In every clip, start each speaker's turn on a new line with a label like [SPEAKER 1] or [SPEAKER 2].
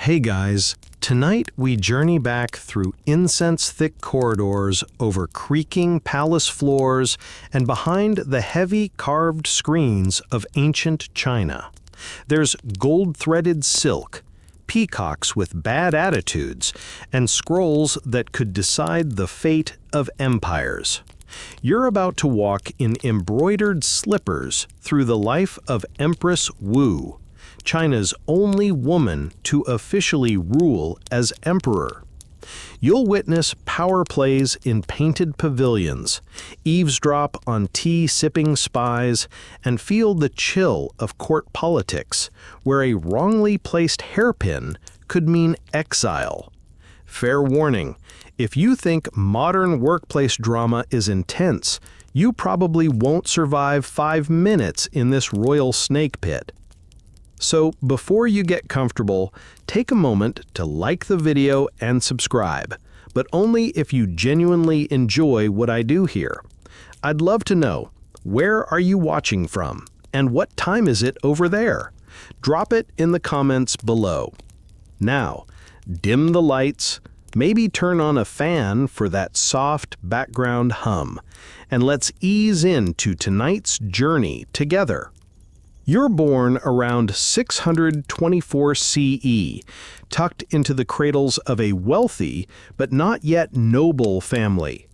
[SPEAKER 1] Hey guys, tonight we journey back through incense-thick corridors, over creaking palace floors, and behind the heavy carved screens of ancient China. There's gold-threaded silk, peacocks with bad attitudes, and scrolls that could decide the fate of empires. You're about to walk in embroidered slippers through the life of Empress Wu, China's only woman to officially rule as emperor. You'll witness power plays in painted pavilions, eavesdrop on tea-sipping spies, and feel the chill of court politics, where a wrongly placed hairpin could mean exile. Fair warning, if you think modern workplace drama is intense, you probably won't survive 5 minutes in this royal snake pit. So before you get comfortable, take a moment to like the video and subscribe, but only if you genuinely enjoy what I do here. I'd love to know, where are you watching from, and what time is it over there? Drop it in the comments below. Now, dim the lights, maybe turn on a fan for that soft background hum, and let's ease into tonight's journey together. You're born around 624 CE, tucked into the cradles of a wealthy but not yet noble family.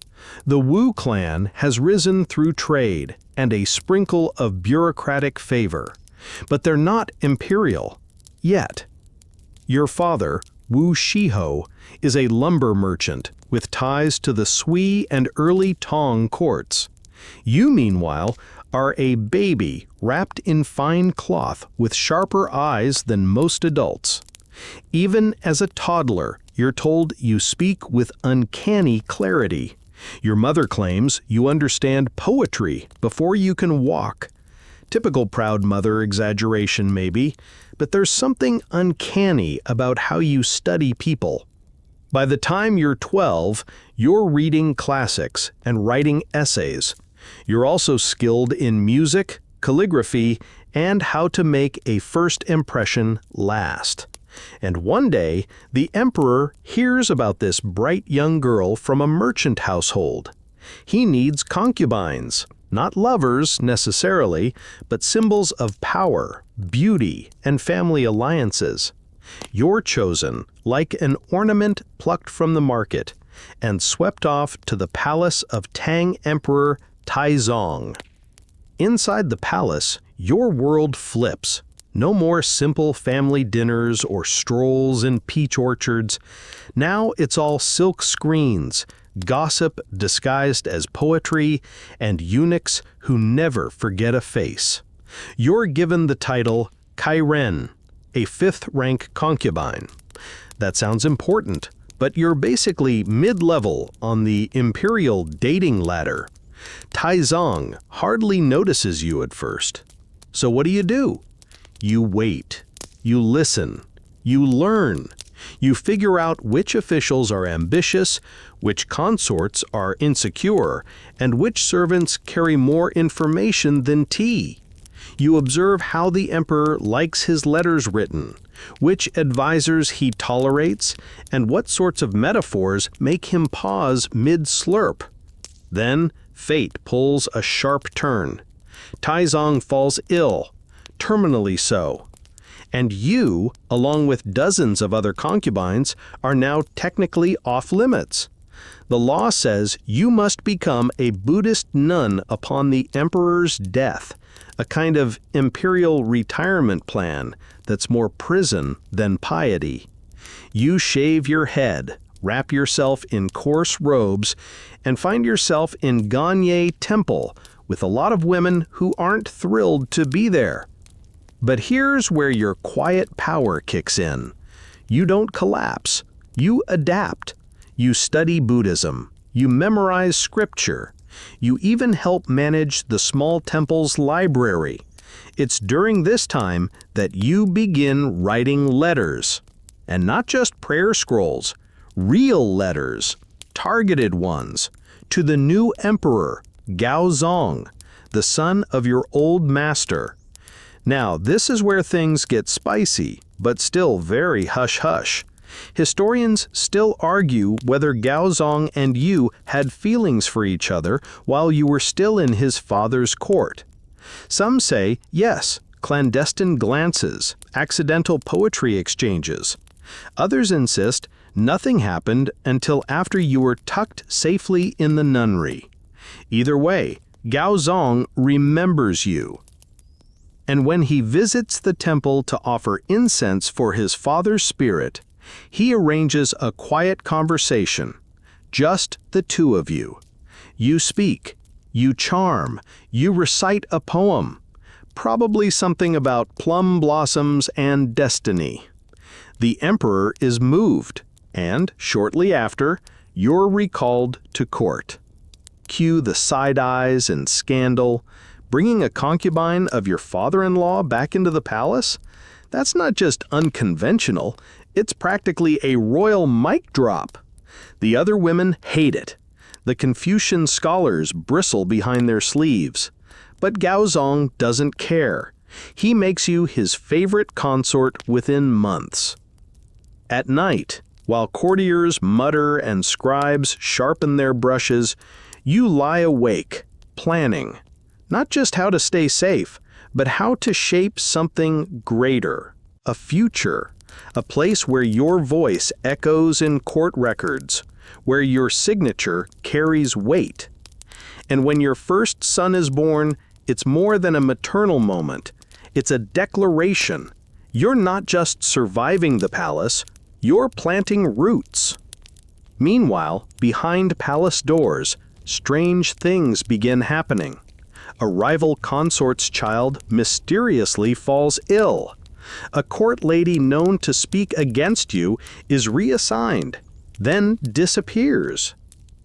[SPEAKER 1] The Wu clan has risen through trade and a sprinkle of bureaucratic favor, but they're not imperial yet. Your father, Wu Shiho, is a lumber merchant with ties to the Sui and early Tang courts. You, meanwhile, are a baby wrapped in fine cloth with sharper eyes than most adults. Even as a toddler, you're told you speak with uncanny clarity. Your mother claims you understand poetry before you can walk. Typical proud mother exaggeration maybe, but there's something uncanny about how you study people. By the time you're 12, you're reading classics and writing essays. You're also skilled in music, calligraphy, and how to make a first impression last. And one day, the emperor hears about this bright young girl from a merchant household. He needs concubines, not lovers necessarily, but symbols of power, beauty, and family alliances. You're chosen, like an ornament plucked from the market, and swept off to the palace of Tang Emperor Taizong. Inside the palace, your world flips. No more simple family dinners or strolls in peach orchards. Now it's all silk screens, gossip disguised as poetry, and eunuchs who never forget a face. You're given the title Kairen, a 5th-rank concubine. That sounds important, but you're basically mid-level on the imperial dating ladder. Taizong hardly notices you at first. So what do? You wait. You listen. You learn. You figure out which officials are ambitious, which consorts are insecure, and which servants carry more information than tea. You observe how the emperor likes his letters written, which advisors he tolerates, and what sorts of metaphors make him pause mid-slurp. Then, fate pulls a sharp turn. Taizong falls ill, terminally so. And you, along with dozens of other concubines, are now technically off-limits. The law says you must become a Buddhist nun upon the emperor's death, a kind of imperial retirement plan that's more prison than piety. You shave your head, wrap yourself in coarse robes, and find yourself in Ganye Temple with a lot of women who aren't thrilled to be there. But here's where your quiet power kicks in. You don't collapse. You adapt. You study Buddhism. You memorize scripture. You even help manage the small temple's library. It's during this time that you begin writing letters. And not just prayer scrolls, real letters, targeted ones, to the new emperor, Gaozong, the son of your old master. Now, this is where things get spicy. but still very hush-hush. Historians still argue whether Gaozong and you had feelings for each other while you were still in his father's court. Some say, yes, clandestine glances, accidental poetry exchanges. Others insist nothing happened until after you were tucked safely in the nunnery. Either way, Gaozong remembers you. And when he visits the temple to offer incense for his father's spirit, he arranges a quiet conversation, just the two of you. You speak, you charm, you recite a poem, probably something about plum blossoms and destiny. The emperor is moved, and shortly after, you're recalled to court. Cue the side eyes and scandal. Bringing a concubine of your father-in-law back into the palace? That's not just unconventional, it's practically a royal mic drop. The other women hate it. The Confucian scholars bristle behind their sleeves. But Gaozong doesn't care. He makes you his favorite consort within months. At night, while courtiers mutter and scribes sharpen their brushes, you lie awake, planning, not just how to stay safe, but how to shape something greater, a future, a place where your voice echoes in court records, where your signature carries weight. And when your first son is born, it's more than a maternal moment. It's a declaration. You're not just surviving the palace, you're planting roots. Meanwhile, behind palace doors, strange things begin happening. A rival consort's child mysteriously falls ill. A court lady known to speak against you is reassigned, then disappears.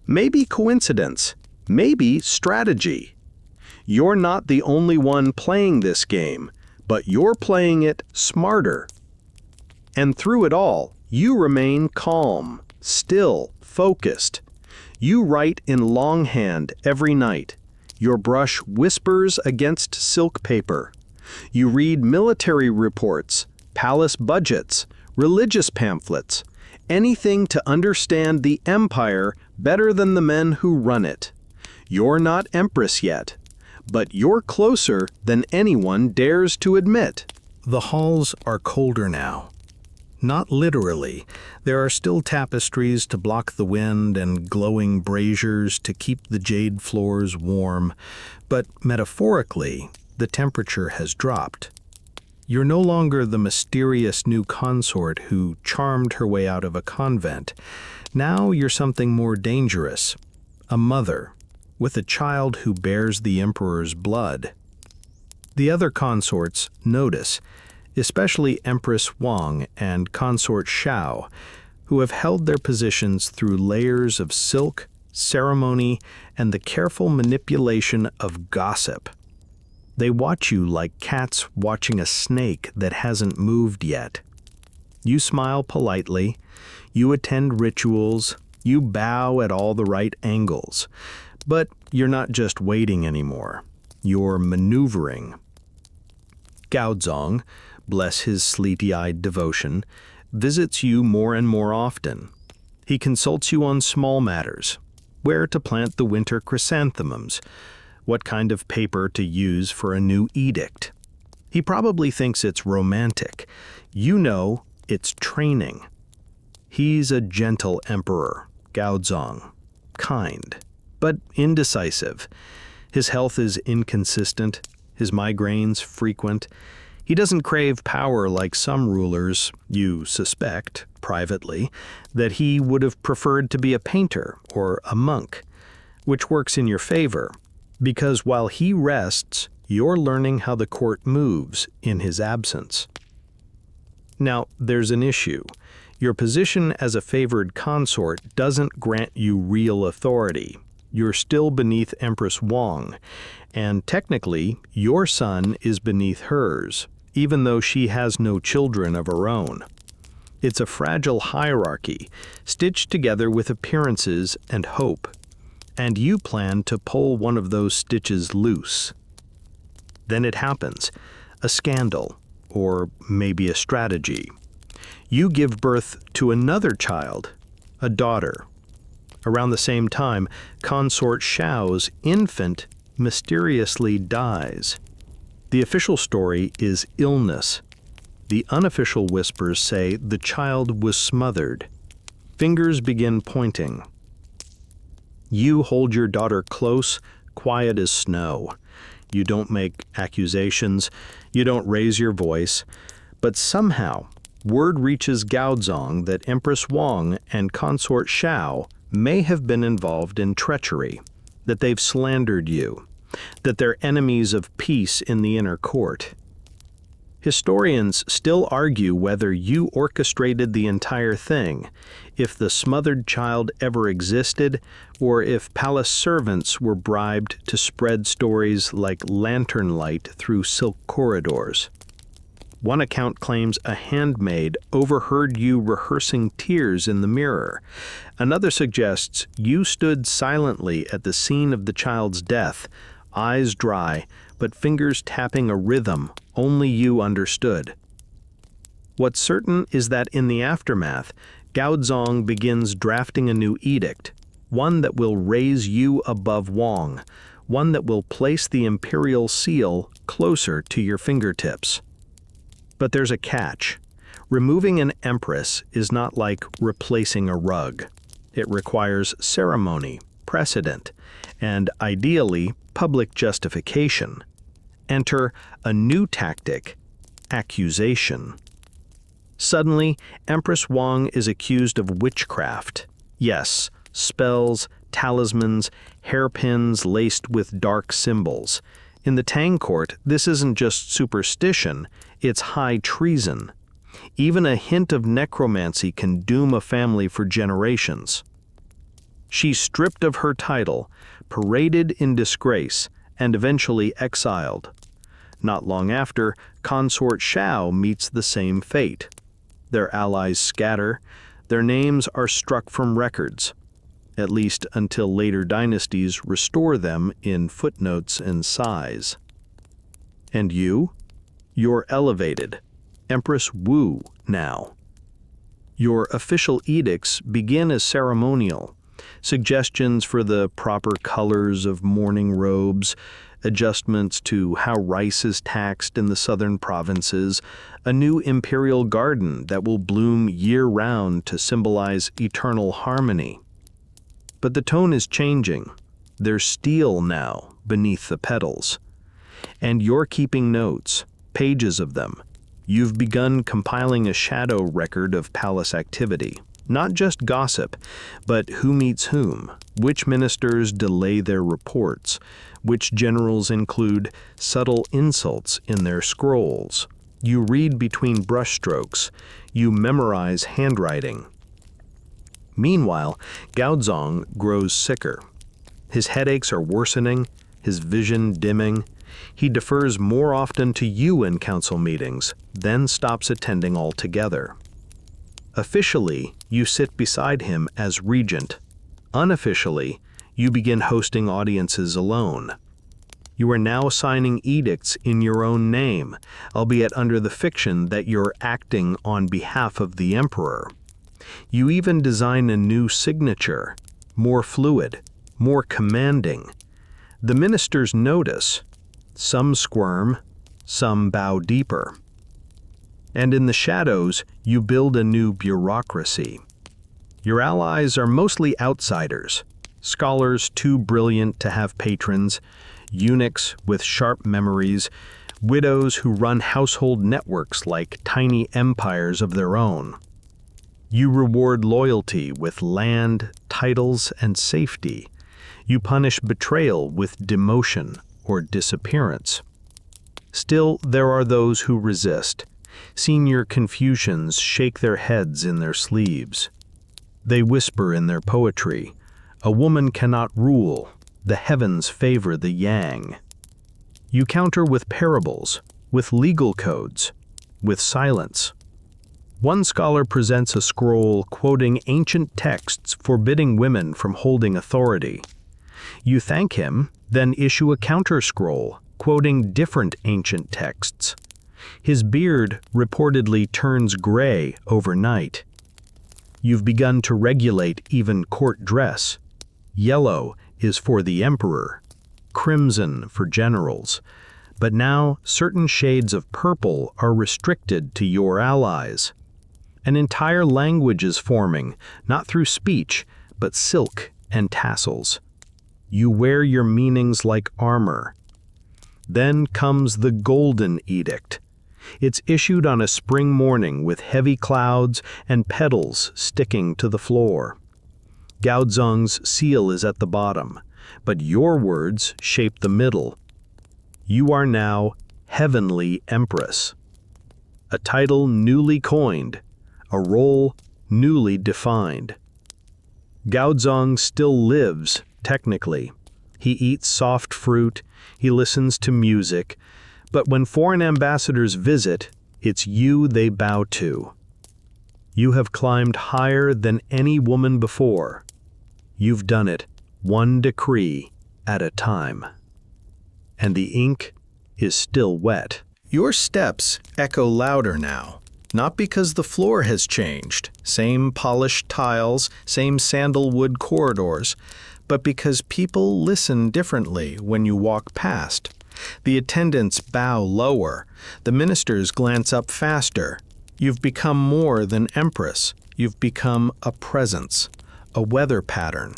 [SPEAKER 1] Maybe coincidence, maybe strategy. You're not the only one playing this game, but you're playing it smarter. And through it all, you remain calm, still, focused. You write in longhand every night. Your brush whispers against silk paper. You read military reports, palace budgets, religious pamphlets, anything to understand the empire better than the men who run it. You're not Empress yet, but you're closer than anyone dares to admit. The halls are colder now. Not literally. There are still tapestries to block the wind and glowing braziers to keep the jade floors warm, but metaphorically, the temperature has dropped. You're no longer the mysterious new consort who charmed her way out of a convent. Now you're something more dangerous, a mother, with a child who bears the emperor's blood. The other consorts notice, especially Empress Wang and Consort Xiao, who have held their positions through layers of silk, ceremony, and the careful manipulation of gossip. They watch you like cats watching a snake that hasn't moved yet. You smile politely, you attend rituals, you bow at all the right angles, but you're not just waiting anymore. You're maneuvering. Gaozong, bless his sleety-eyed devotion, visits you more and more often. He consults you on small matters, where to plant the winter chrysanthemums, what kind of paper to use for a new edict. He probably thinks it's romantic. You know it's training. He's a gentle emperor, Gaozong, kind, but indecisive. His health is inconsistent, his migraines frequent. He doesn't crave power like some rulers. You suspect, privately, that he would have preferred to be a painter or a monk, which works in your favor, because while he rests, you're learning how the court moves in his absence. Now, there's an issue. Your position as a favored consort doesn't grant you real authority. You're still beneath Empress Wang, and technically, your son is beneath hers, even though she has no children of her own. It's a fragile hierarchy, stitched together with appearances and hope, and you plan to pull one of those stitches loose. Then it happens, a scandal. or maybe a strategy. You give birth to another child, a daughter. Around the same time, consort Xiao's infant mysteriously dies. The official story is illness. The unofficial whispers say the child was smothered. Fingers begin pointing. You hold your daughter close, quiet as snow. You don't make accusations. You don't raise your voice. But somehow, word reaches Gaozong that Empress Wang and consort Xiao may have been involved in treachery, that they've slandered you, that they're enemies of peace in the inner court. Historians still argue whether you orchestrated the entire thing, if the smothered child ever existed, or if palace servants were bribed to spread stories like lantern light through silk corridors. One account claims a handmaid overheard you rehearsing tears in the mirror. Another suggests you stood silently at the scene of the child's death, eyes dry, but fingers tapping a rhythm only you understood. What's certain is that in the aftermath, Gaozong begins drafting a new edict, one that will raise you above Wang, one that will place the imperial seal closer to your fingertips. But there's a catch. Removing an empress is not like replacing a rug. It requires ceremony, precedent, and ideally, public justification. Enter a new tactic, accusation. Suddenly, Empress Wang is accused of witchcraft. Yes, spells, talismans, hairpins laced with dark symbols. In the Tang court, this isn't just superstition, it's high treason. Even a hint of necromancy can doom a family for generations. She's stripped of her title, paraded in disgrace, and eventually exiled. Not long after, consort Xiao meets the same fate. Their allies scatter, their names are struck from records, at least until later dynasties restore them in footnotes and sighs. And you? You're elevated, Empress Wu now. Your official edicts begin as ceremonial, suggestions for the proper colors of mourning robes, adjustments to how rice is taxed in the southern provinces, a new imperial garden that will bloom year-round to symbolize eternal harmony. But the tone is changing. There's steel now beneath the petals. And you're keeping notes, pages of them. You've begun compiling a shadow record of palace activity. Not just gossip, but who meets whom, which ministers delay their reports, which generals include subtle insults in their scrolls. You read between brushstrokes. You memorize handwriting. Meanwhile, Gaozong grows sicker. His headaches are worsening, his vision dimming. He defers more often to you in council meetings, then stops attending altogether. Officially, you sit beside him as regent. Unofficially, you begin hosting audiences alone. You are now signing edicts in your own name, albeit under the fiction that you're acting on behalf of the emperor. You even design a new signature, more fluid, more commanding. The ministers notice. Some squirm, some bow deeper. And in the shadows, you build a new bureaucracy. Your allies are mostly outsiders, scholars too brilliant to have patrons, eunuchs with sharp memories, widows who run household networks like tiny empires of their own. You reward loyalty with land, titles, and safety. You punish betrayal with demotion or disappearance. Still, there are those who resist. Senior Confucians shake their heads in their sleeves. They whisper in their poetry, "A woman cannot rule. The heavens favor the yang." You counter with parables, with legal codes, with silence. One scholar presents a scroll quoting ancient texts forbidding women from holding authority. You thank him, then issue a counter scroll quoting different ancient texts. His beard reportedly turns gray overnight. You've begun to regulate even court dress. Yellow is for the emperor, crimson for generals, but now certain shades of purple are restricted to your allies. An entire language is forming, not through speech, but silk and tassels. You wear your meanings like armor. Then comes the Golden Edict. It's issued on a spring morning with heavy clouds and petals sticking to the floor. Gaozong's seal is at the bottom, but your words shape the middle. You are now Heavenly Empress. A title newly coined, a role newly defined. Gaozong still lives, technically. He eats soft fruit, he listens to music, but when foreign ambassadors visit, it's you they bow to. You have climbed higher than any woman before. You've done it one decree at a time. And the ink is still wet. Your steps echo louder now, not because the floor has changed, same polished tiles, same sandalwood corridors, but because people listen differently when you walk past. The attendants bow lower, the ministers glance up faster. You've become more than Empress. You've become a presence, a weather pattern.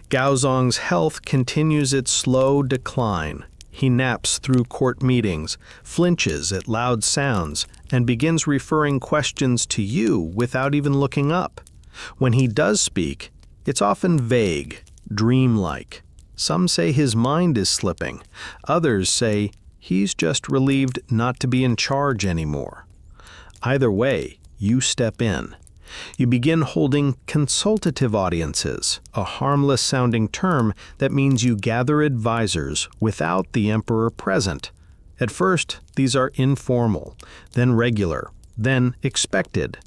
[SPEAKER 1] Gaozong's health continues its slow decline. He naps through court meetings, flinches at loud sounds, and begins referring questions to you without even looking up. When he does speak, it's often vague, dreamlike. Some say his mind is slipping. Others say he's just relieved not to be in charge anymore. Either way, you step in. You begin holding consultative audiences, a harmless-sounding term that means you gather advisors without the emperor present. At first, these are informal, then regular, then expected.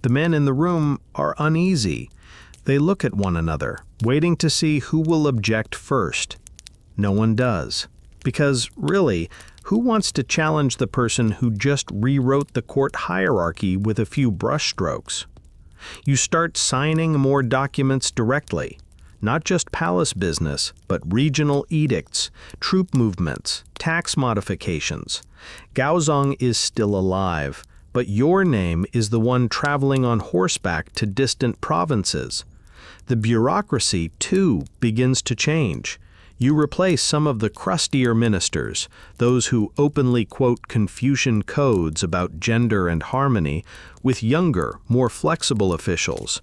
[SPEAKER 1] The men in the room are uneasy. They look at one another, waiting to see who will object first. No one does. Because, really, who wants to challenge the person who just rewrote the court hierarchy with a few brushstrokes? You start signing more documents directly, not just palace business, but regional edicts, troop movements, tax modifications. Gaozong is still alive, but your name is the one traveling on horseback to distant provinces. The bureaucracy, too, begins to change. You replace some of the crustier ministers, those who openly quote Confucian codes about gender and harmony, with younger, more flexible officials.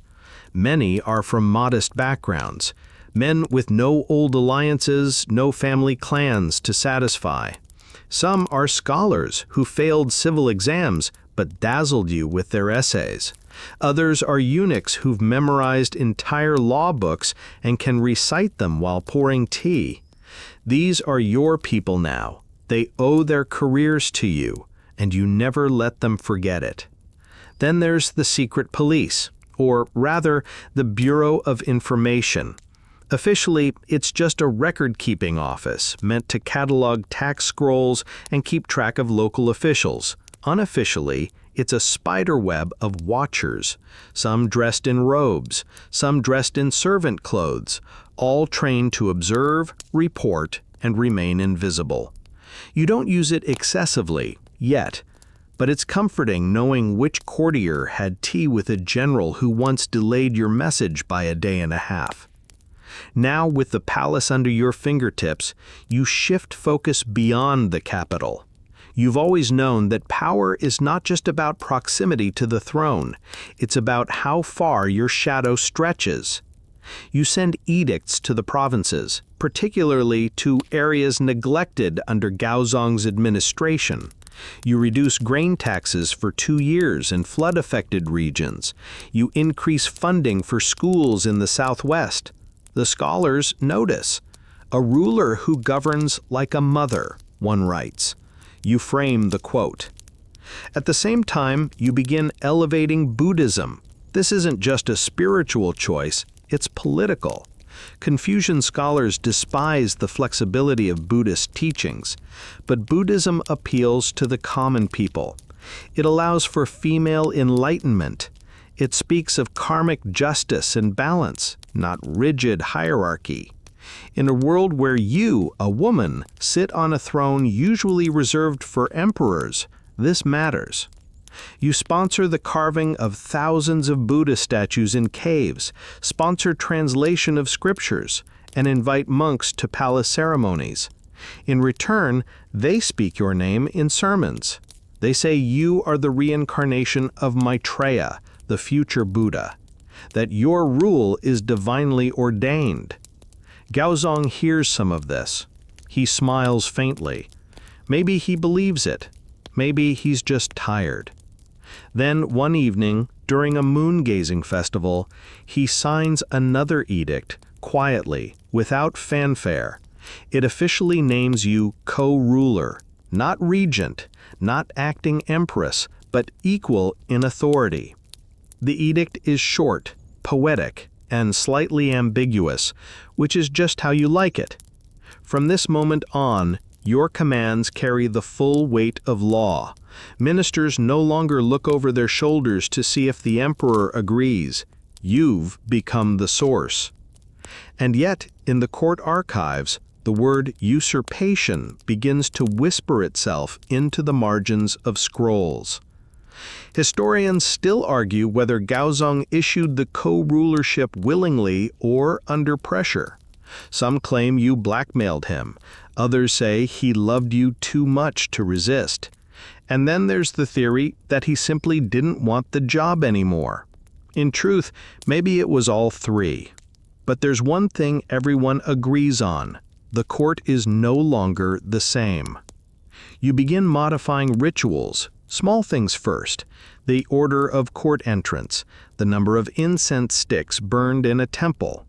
[SPEAKER 1] Many are from modest backgrounds, men with no old alliances, no family clans to satisfy. Some are scholars who failed civil exams but dazzled you with their essays. Others are eunuchs who've memorized entire law books and can recite them while pouring tea. These are your people now. They owe their careers to you, and you never let them forget it. Then there's the secret police, or rather, the Bureau of Information. Officially, it's just a record-keeping office meant to catalog tax scrolls and keep track of local officials. Unofficially, it's a spider web of watchers, some dressed in robes, some dressed in servant clothes, all trained to observe, report, and remain invisible. You don't use it excessively, yet, but it's comforting knowing which courtier had tea with a general who once delayed your message by a day and a half. Now, with the palace under your fingertips, you shift focus beyond the capital. You've always known that power is not just about proximity to the throne, it's about how far your shadow stretches. You send edicts to the provinces, particularly to areas neglected under Gaozong's administration. You reduce grain taxes for 2 years in flood-affected regions. You increase funding for schools in the southwest. The scholars notice. A ruler who governs like a mother, one writes. You frame the quote. At the same time, you begin elevating Buddhism. This isn't just a spiritual choice, it's political. Confucian scholars despise the flexibility of Buddhist teachings, but Buddhism appeals to the common people. It allows for female enlightenment. It speaks of karmic justice and balance, not rigid hierarchy. In a world where you, a woman, sit on a throne usually reserved for emperors, this matters. You sponsor the carving of thousands of Buddha statues in caves, sponsor translation of scriptures, and invite monks to palace ceremonies. In return, they speak your name in sermons. They say you are the reincarnation of Maitreya, the future Buddha, that your rule is divinely ordained. Gaozong hears some of this. He smiles faintly. Maybe he believes it. Maybe he's just tired. Then one evening, during a moon-gazing festival, he signs another edict, quietly, without fanfare. It officially names you co-ruler, not regent, not acting empress, but equal in authority. The edict is short, poetic, and slightly ambiguous, which is just how you like it. From this moment on, your commands carry the full weight of law. Ministers no longer look over their shoulders to see if the emperor agrees. You've become the source. And yet, in the court archives, the word usurpation begins to whisper itself into the margins of scrolls. Historians still argue whether Gaozong issued the co-rulership willingly or under pressure. Some claim you blackmailed him. Others say he loved you too much to resist. And then there's the theory that he simply didn't want the job anymore. In truth, maybe it was all three. But there's one thing everyone agrees on. The court is no longer the same. You begin modifying rituals, small things first, the order of court entrance, the number of incense sticks burned in a temple.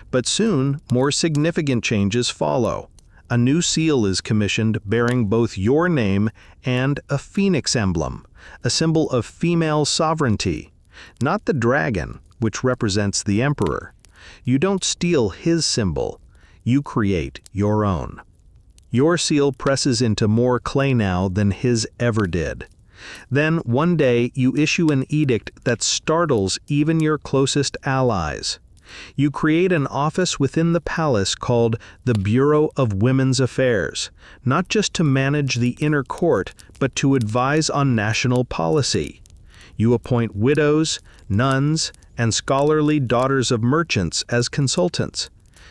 [SPEAKER 1] But soon, more significant changes follow. A new seal is commissioned bearing both your name and a phoenix emblem, a symbol of female sovereignty. Not the dragon, which represents the emperor. You don't steal his symbol. You create your own. Your seal presses into more clay now than his ever did. Then, one day, you issue an edict that startles even your closest allies. You create an office within the palace called the Bureau of Women's Affairs, not just to manage the inner court, but to advise on national policy. You appoint widows, nuns, and scholarly daughters of merchants as consultants.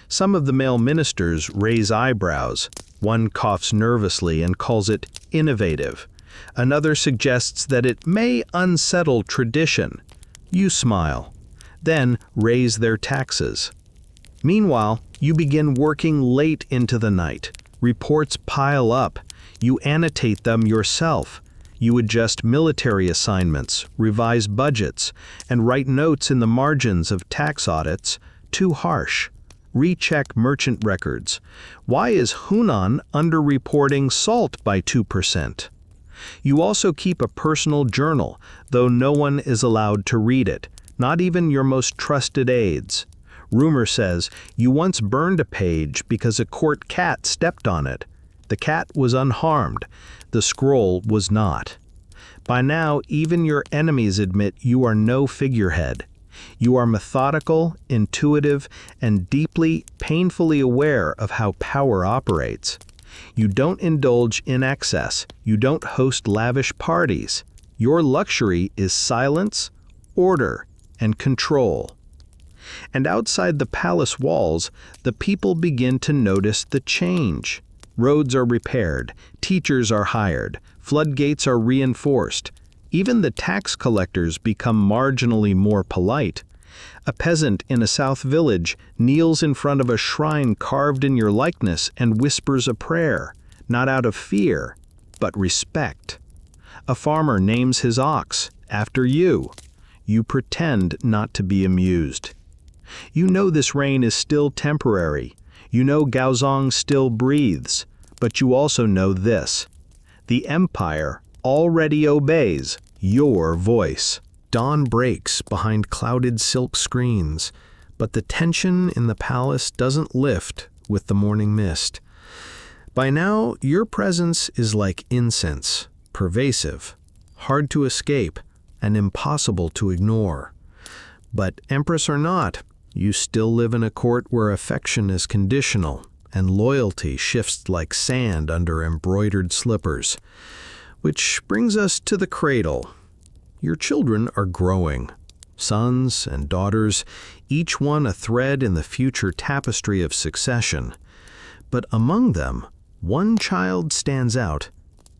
[SPEAKER 1] Some of the male ministers raise eyebrows. One coughs nervously and calls it innovative. Another suggests that it may unsettle tradition. You smile. Then raise their taxes. Meanwhile, you begin working late into the night. Reports pile up. You annotate them yourself. You adjust military assignments, revise budgets, and write notes in the margins of tax audits. Too harsh. Recheck merchant records. Why is Hunan underreporting salt by 2%? You also keep a personal journal, though no one is allowed to read it, not even your most trusted aides. Rumor says you once burned a page because a court cat stepped on it. The cat was unharmed. The scroll was not. By now, even your enemies admit you are no figurehead. You are methodical, intuitive, and deeply, painfully aware of how power operates. You don't indulge in excess. You don't host lavish parties. Your luxury is silence, order, and control. And outside the palace walls, the people begin to notice the change. Roads are repaired, teachers are hired, floodgates are reinforced. Even the tax collectors become marginally more polite. A peasant in a south village kneels in front of a shrine carved in your likeness and whispers a prayer, not out of fear, but respect. A farmer names his ox after you. You pretend not to be amused. You know this reign is still temporary. You know Gaozong still breathes. But you also know this. The empire already obeys your voice. Dawn breaks behind clouded silk screens, But the tension in the palace doesn't lift with the morning mist. By now, your presence is like incense, pervasive, hard to escape, and impossible to ignore. But Empress or not, you still live in a court where affection is conditional, and loyalty shifts like sand under embroidered slippers. Which brings us to the cradle. Your children are growing. Sons and daughters, each one a thread in the future tapestry of succession. But among them, one child stands out,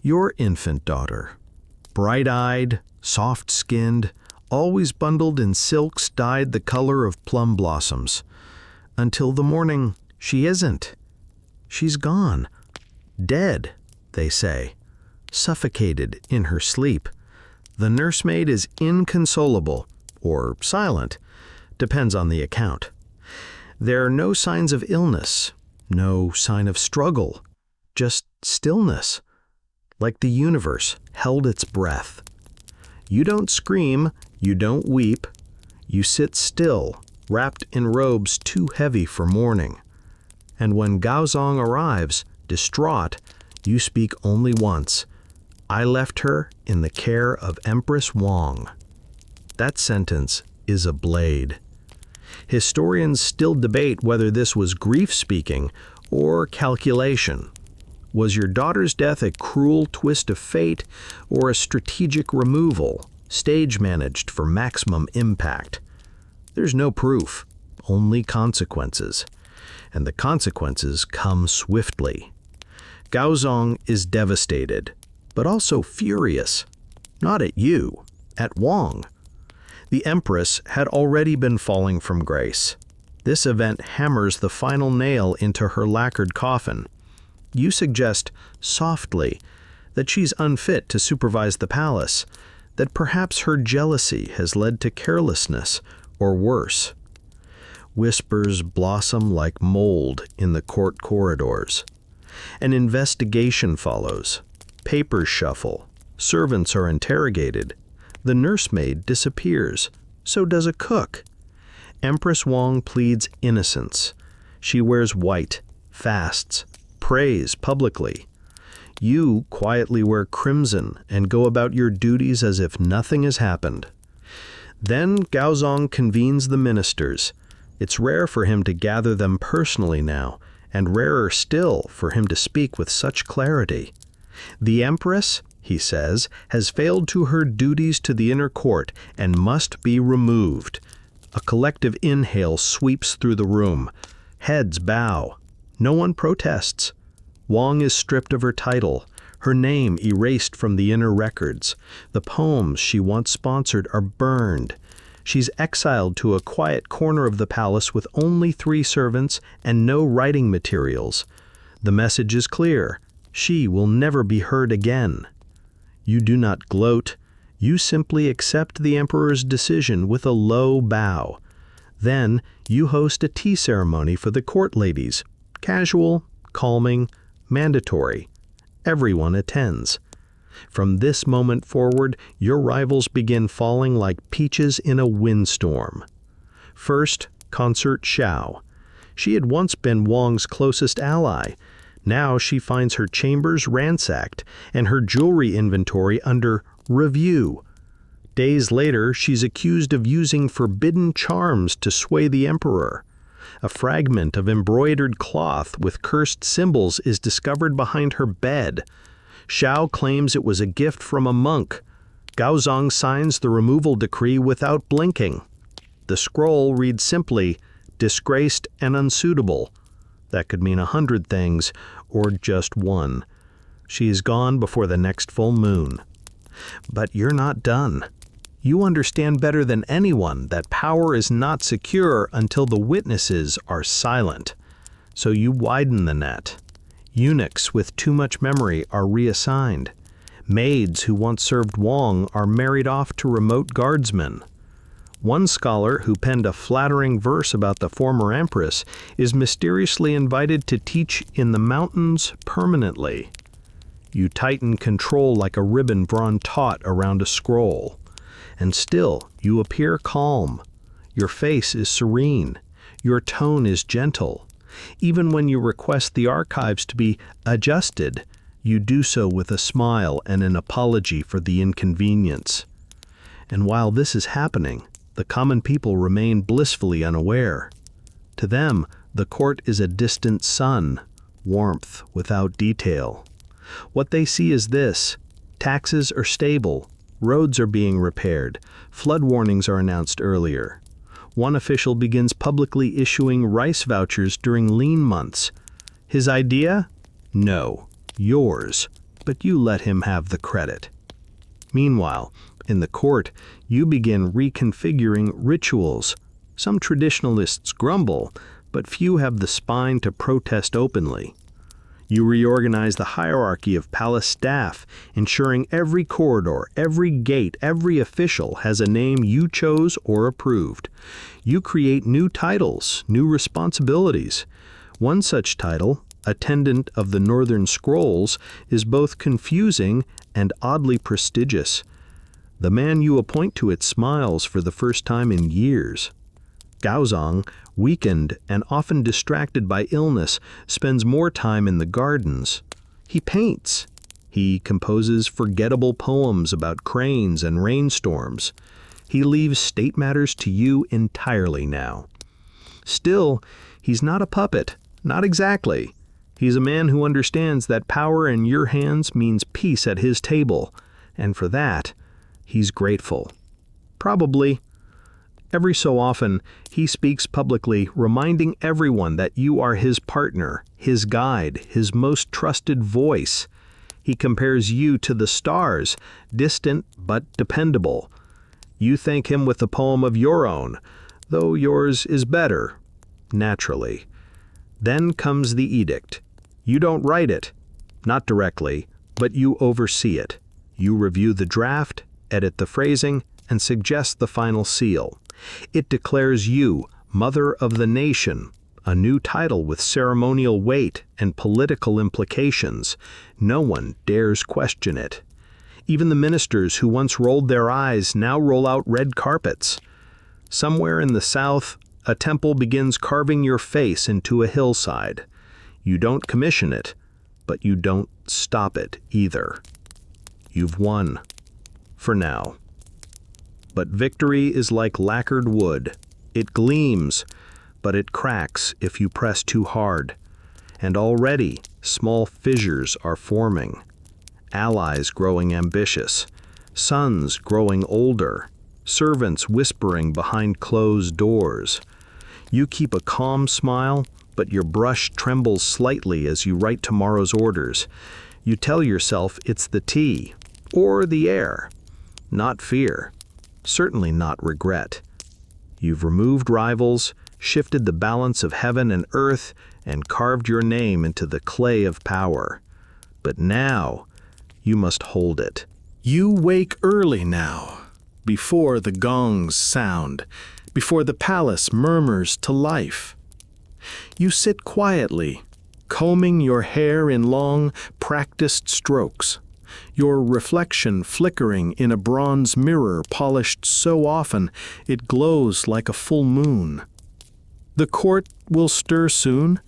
[SPEAKER 1] your infant daughter. Bright-eyed, soft-skinned, always bundled in silks dyed the color of plum blossoms. Until the morning, she isn't. She's gone. Dead, they say. Suffocated in her sleep. The nursemaid is inconsolable, or silent, depends on the account. There are no signs of illness, no sign of struggle, just stillness, like the universe held its breath. You don't scream, you don't weep, you sit still, wrapped in robes too heavy for mourning. And when Gaozong arrives, distraught, you speak only once. I left her in the care of Empress Wang. That sentence is a blade. Historians still debate whether this was grief speaking or calculation. Was your daughter's death a cruel twist of fate or a strategic removal, stage managed for maximum impact? There's no proof, only consequences. And the consequences come swiftly. Gaozong is devastated, but also furious. Not at you, at Wang. The Empress had already been falling from grace. This event hammers the final nail into her lacquered coffin. You suggest, softly, that she's unfit to supervise the palace, that perhaps her jealousy has led to carelessness, or worse. Whispers blossom like mold in the court corridors. An investigation follows. Papers shuffle. Servants are interrogated. The nursemaid disappears. So does a cook. Empress Wang pleads innocence. She wears white, fasts, prays publicly. You quietly wear crimson and go about your duties as if nothing has happened. Then Gaozong convenes the ministers. It's rare for him to gather them personally now, and rarer still for him to speak with such clarity. The Empress, he says, has failed to her duties to the inner court and must be removed. A collective inhale sweeps through the room. Heads bow. No one protests. Wang is stripped of her title, her name erased from the inner records. The poems she once sponsored are burned. She's exiled to a quiet corner of the palace with only 3 servants and no writing materials. The message is clear. She will never be heard again. You do not gloat. You simply accept the emperor's decision with a low bow. Then you host a tea ceremony for the court ladies. Casual, calming, mandatory. Everyone attends. From this moment forward, your rivals begin falling like peaches in a windstorm. First, Consort Xiao. She had once been Wang's closest ally. Now she finds her chambers ransacked and her jewelry inventory under review. Days later, she's accused of using forbidden charms to sway the emperor. A fragment of embroidered cloth with cursed symbols is discovered behind her bed. Xiao claims it was a gift from a monk. Gaozong signs the removal decree without blinking. The scroll reads simply, disgraced and unsuitable. That could mean 100 things, or just one. She is gone before the next full moon. But you're not done. You understand better than anyone that power is not secure until the witnesses are silent. So you widen the net. Eunuchs with too much memory are reassigned. Maids who once served Wang are married off to remote guardsmen. One scholar who penned a flattering verse about the former empress is mysteriously invited to teach in the mountains permanently. You tighten control like a ribbon drawn taut around a scroll. And still, you appear calm. Your face is serene. Your tone is gentle. Even when you request the archives to be adjusted, you do so with a smile and an apology for the inconvenience. And while this is happening, the common people remain blissfully unaware. To them, the court is a distant sun, warmth without detail. What they see is this: taxes are stable, roads are being repaired, flood warnings are announced earlier. One official begins publicly issuing rice vouchers during lean months. His idea? No, yours, but you let him have the credit. Meanwhile, in the court, you begin reconfiguring rituals. Some traditionalists grumble, but few have the spine to protest openly. You reorganize the hierarchy of palace staff, ensuring every corridor, every gate, every official has a name you chose or approved. You create new titles, new responsibilities. One such title, Attendant of the Northern Scrolls, is both confusing and oddly prestigious. The man you appoint to it smiles for the first time in years. Gaozong, weakened and often distracted by illness, spends more time in the gardens. He paints. He composes forgettable poems about cranes and rainstorms. He leaves state matters to you entirely now. Still, he's not a puppet, not exactly. He's a man who understands that power in your hands means peace at his table, and for that, he's grateful. Probably. Every so often, he speaks publicly, reminding everyone that you are his partner, his guide, his most trusted voice. He compares you to the stars, distant but dependable. You thank him with a poem of your own, though yours is better, naturally. Then comes the edict. You don't write it, not directly, but you oversee it. You review the draft, edit the phrasing, and suggest the final seal. It declares you Mother of the Nation, a new title with ceremonial weight and political implications. No one dares question it. Even the ministers who once rolled their eyes now roll out red carpets. Somewhere in the south, a temple begins carving your face into a hillside. You don't commission it, but you don't stop it either. You've won. For now. But victory is like lacquered wood. It gleams, but it cracks if you press too hard. And already, small fissures are forming. Allies growing ambitious. Sons growing older. Servants whispering behind closed doors. You keep a calm smile, but your brush trembles slightly as you write tomorrow's orders. You tell yourself it's the tea, or the air. Not fear. Certainly not regret. You've removed rivals, shifted the balance of heaven and earth, and carved your name into the clay of power. But now, you must hold it. You wake early now, before the gongs sound, before the palace murmurs to life. You sit quietly, combing your hair in long, practiced strokes. Your reflection flickering in a bronze mirror polished so often it glows like a full moon. The court will stir soon,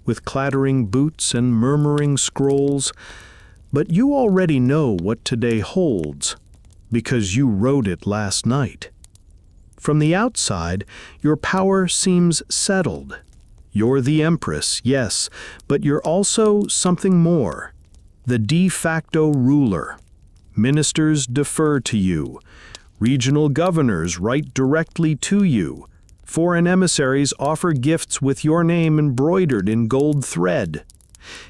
[SPEAKER 1] with clattering boots and murmuring scrolls, but you already know what today holds, because you wrote it last night. From the outside, your power seems settled. You're the Empress, yes, but you're also something more. The de facto ruler. Ministers defer to you. Regional governors write directly to you. Foreign emissaries offer gifts with your name embroidered in gold thread.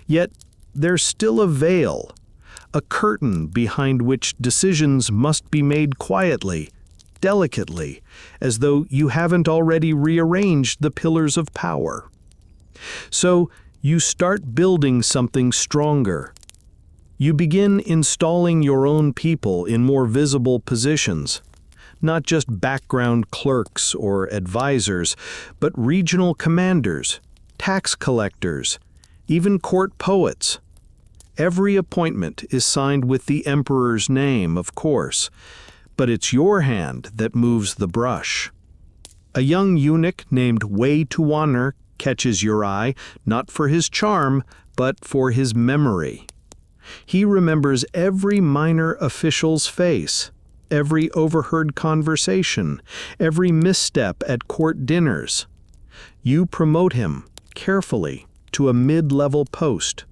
[SPEAKER 1] Yet there's still a veil, a curtain behind which decisions must be made quietly, delicately, as though you haven't already rearranged the pillars of power. So you start building something stronger. You begin installing your own people in more visible positions, not just background clerks or advisors, but regional commanders, tax collectors, even court poets. Every appointment is signed with the emperor's name, of course, but it's your hand that moves the brush. A young eunuch named Wei Tuaner catches your eye, not for his charm, but for his memory. He remembers every minor official's face, every overheard conversation, every misstep at court dinners. You promote him, carefully, to a mid-level post.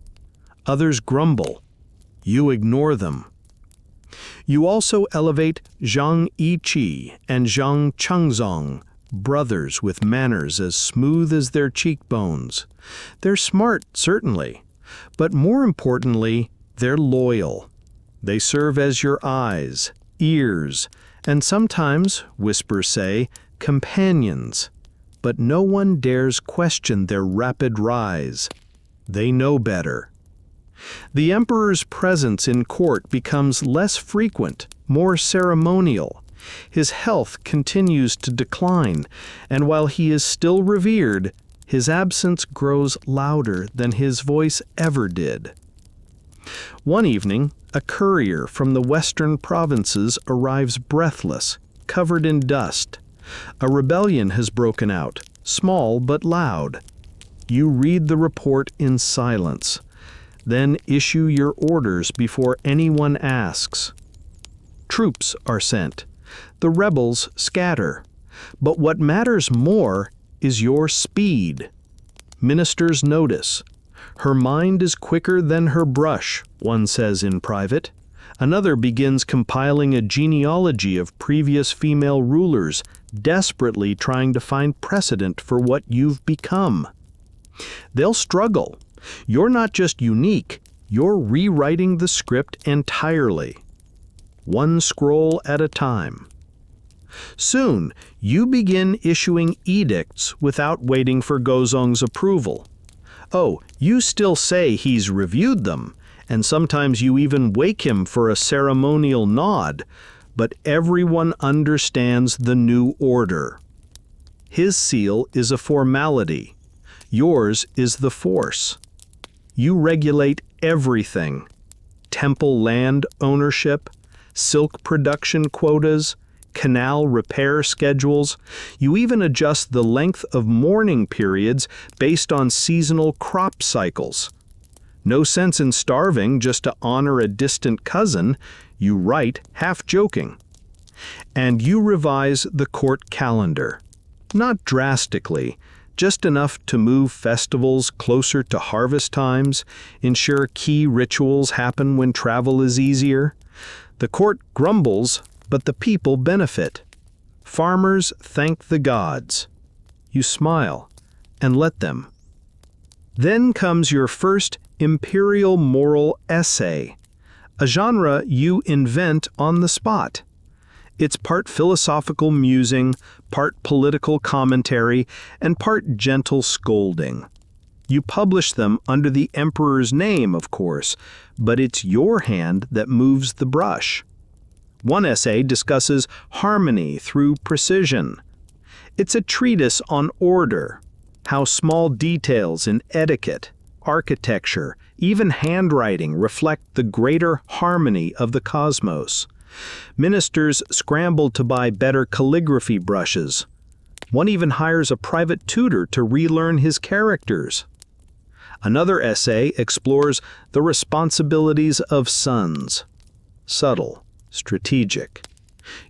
[SPEAKER 1] Others grumble. You ignore them. You also elevate Zhang Yiqi and Zhang Changzong, brothers with manners as smooth as their cheekbones. They're smart, certainly, but more importantly, they're loyal. They serve as your eyes, ears, and sometimes, whispers say, companions. But no one dares question their rapid rise. They know better. The emperor's presence in court becomes less frequent, more ceremonial. His health continues to decline, and while he is still revered, his absence grows louder than his voice ever did. One evening, a courier from the western provinces arrives breathless, covered in dust. A rebellion has broken out, small but loud. You read the report in silence, then issue your orders before anyone asks. Troops are sent. The rebels scatter. But what matters more is your speed. Ministers notice. Her mind is quicker than her brush, one says in private. Another begins compiling a genealogy of previous female rulers, desperately trying to find precedent for what you've become. They'll struggle. You're not just unique, you're rewriting the script entirely. One scroll at a time. Soon, you begin issuing edicts without waiting for Gozong's approval. Oh, you still say he's reviewed them, and sometimes you even wake him for a ceremonial nod, but everyone understands the new order. His seal is a formality. Yours is the force. You regulate everything: temple land ownership, silk production quotas, canal repair schedules. You even adjust the length of mourning periods based on seasonal crop cycles. No sense in starving just to honor a distant cousin, you write, half joking. And you revise the court calendar. Not drastically, just enough to move festivals closer to harvest times, ensure key rituals happen when travel is easier. The court grumbles, but the people benefit. Farmers thank the gods. You smile and let them. Then comes your first imperial moral essay, a genre you invent on the spot. It's part philosophical musing, part political commentary, and part gentle scolding. You publish them under the emperor's name, of course, but it's your hand that moves the brush. One essay discusses harmony through precision. It's a treatise on order, how small details in etiquette, architecture, even handwriting reflect the greater harmony of the cosmos. Ministers scramble to buy better calligraphy brushes. One even hires a private tutor to relearn his characters. Another essay explores the responsibilities of sons. Subtle, strategic.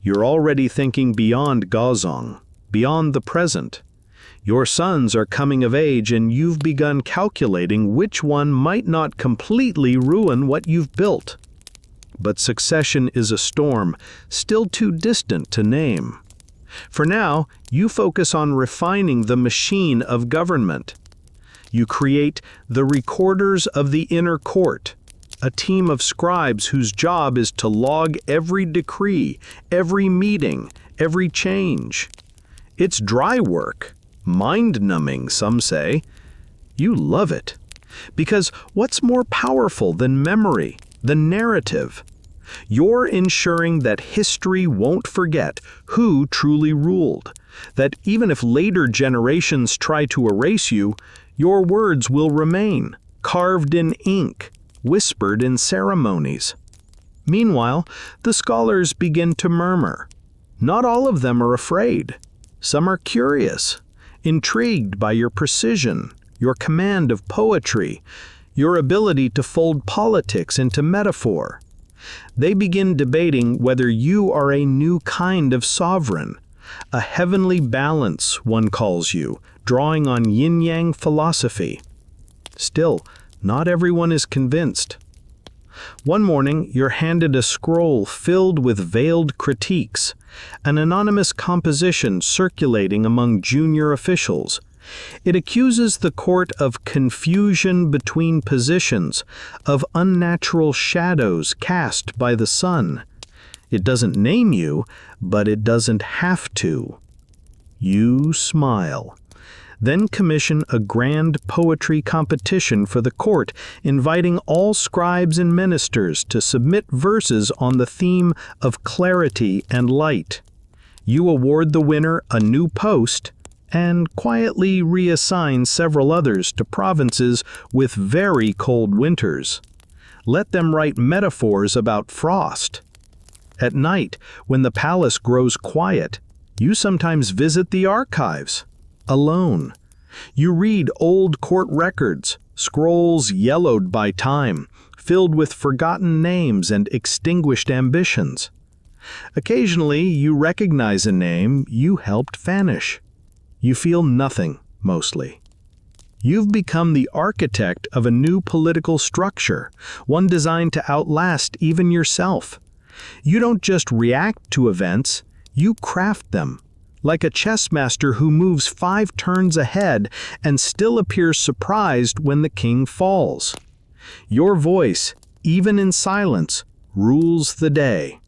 [SPEAKER 1] You're already thinking beyond Gozong, beyond the present. Your sons are coming of age and you've begun calculating which one might not completely ruin what you've built. But succession is a storm, still too distant to name. For now, you focus on refining the machine of government. You create the recorders of the inner court, a team of scribes whose job is to log every decree, every meeting, every change. It's dry work, mind-numbing, some say. You love it. Because what's more powerful than memory? The narrative. You're ensuring that history won't forget who truly ruled, that even if later generations try to erase you, your words will remain, carved in ink, whispered in ceremonies. Meanwhile, the scholars begin to murmur. Not all of them are afraid. Some are curious, intrigued by your precision, your command of poetry, your ability to fold politics into metaphor. They begin debating whether you are a new kind of sovereign, a heavenly balance, one calls you, drawing on yin-yang philosophy. Still, not everyone is convinced. One morning, you're handed a scroll filled with veiled critiques, an anonymous composition circulating among junior officials. It accuses the court of confusion between positions, of unnatural shadows cast by the sun. It doesn't name you, but it doesn't have to. You smile. Then commission a grand poetry competition for the court, inviting all scribes and ministers to submit verses on the theme of clarity and light. You award the winner a new post and quietly reassign several others to provinces with very cold winters. Let them write metaphors about frost. At night, when the palace grows quiet, you sometimes visit the archives, alone. You read old court records, scrolls yellowed by time, filled with forgotten names and extinguished ambitions. Occasionally, you recognize a name you helped vanish. You feel nothing, mostly. You've become the architect of a new political structure, one designed to outlast even yourself. You don't just react to events, you craft them, like a chess master who moves 5 turns ahead and still appears surprised when the king falls. Your voice, even in silence, rules the day.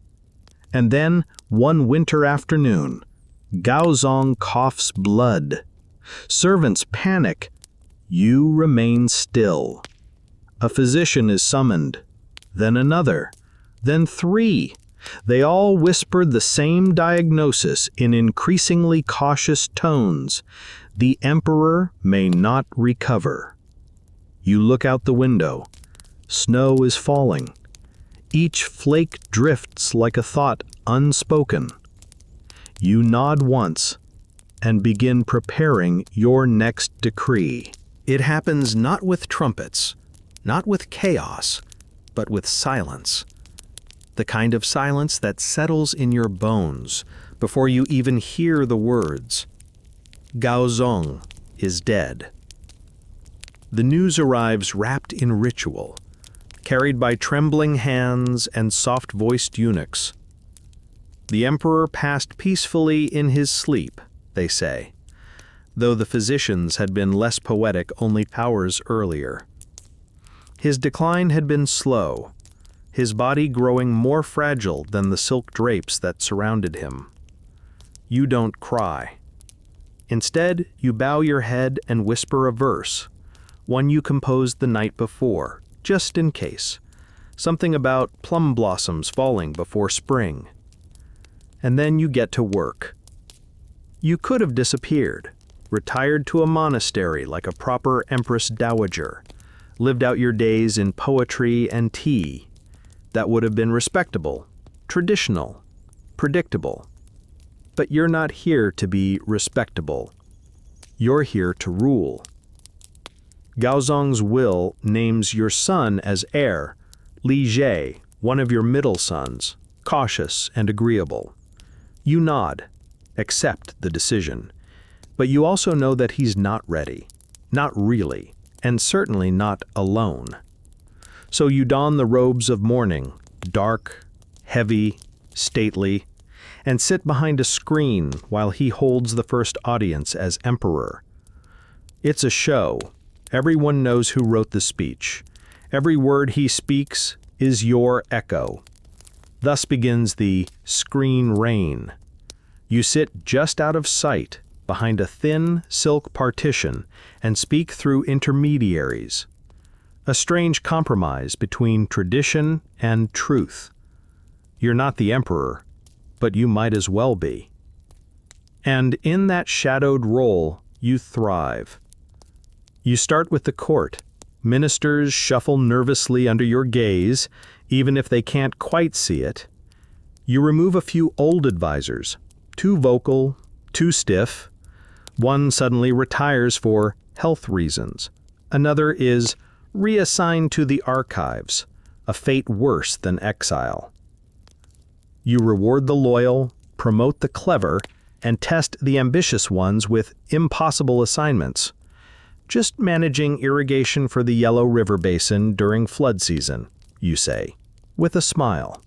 [SPEAKER 1] And then, one winter afternoon, Gaozong coughs blood. Servants panic. You remain still. A physician is summoned, then another, then 3. They all whispered the same diagnosis in increasingly cautious tones. The emperor may not recover. You look out the window. Snow is falling. Each flake drifts like a thought unspoken. You nod once and begin preparing your next decree. It happens not with trumpets, not with chaos, but with silence. The kind of silence that settles in your bones before you even hear the words. Gaozong is dead. The news arrives wrapped in ritual, carried by trembling hands and soft-voiced eunuchs. The emperor passed peacefully in his sleep, they say, though the physicians had been less poetic only hours earlier. His decline had been slow, his body growing more fragile than the silk drapes that surrounded him. You don't cry. Instead, you bow your head and whisper a verse, one you composed the night before, just in case, something about plum blossoms falling before spring. And then you get to work. You could have disappeared, retired to a monastery like a proper Empress dowager, lived out your days in poetry and tea. That would have been respectable, traditional, predictable. But you're not here to be respectable. You're here to rule. Gaozong's will names your son as heir, Li Jie, one of your middle sons, cautious and agreeable. You nod, accept the decision, but you also know that he's not ready, not really, and certainly not alone. So you don the robes of mourning, dark, heavy, stately, and sit behind a screen while he holds the first audience as emperor. It's a show. Everyone knows who wrote the speech. Every word he speaks is your echo. Thus begins the screen reign. You sit just out of sight, behind a thin silk partition, and speak through intermediaries. A strange compromise between tradition and truth. You're not the emperor, but you might as well be. And in that shadowed role, you thrive. You start with the court. Ministers shuffle nervously under your gaze, even if they can't quite see it. You remove a few old advisors, too vocal, Too stiff. One suddenly retires for health reasons. Another is reassigned to the archives, a fate worse than exile. You reward the loyal, promote the clever, and test the ambitious ones with impossible assignments. Just managing irrigation for the Yellow River Basin during flood season, you say, with a smile.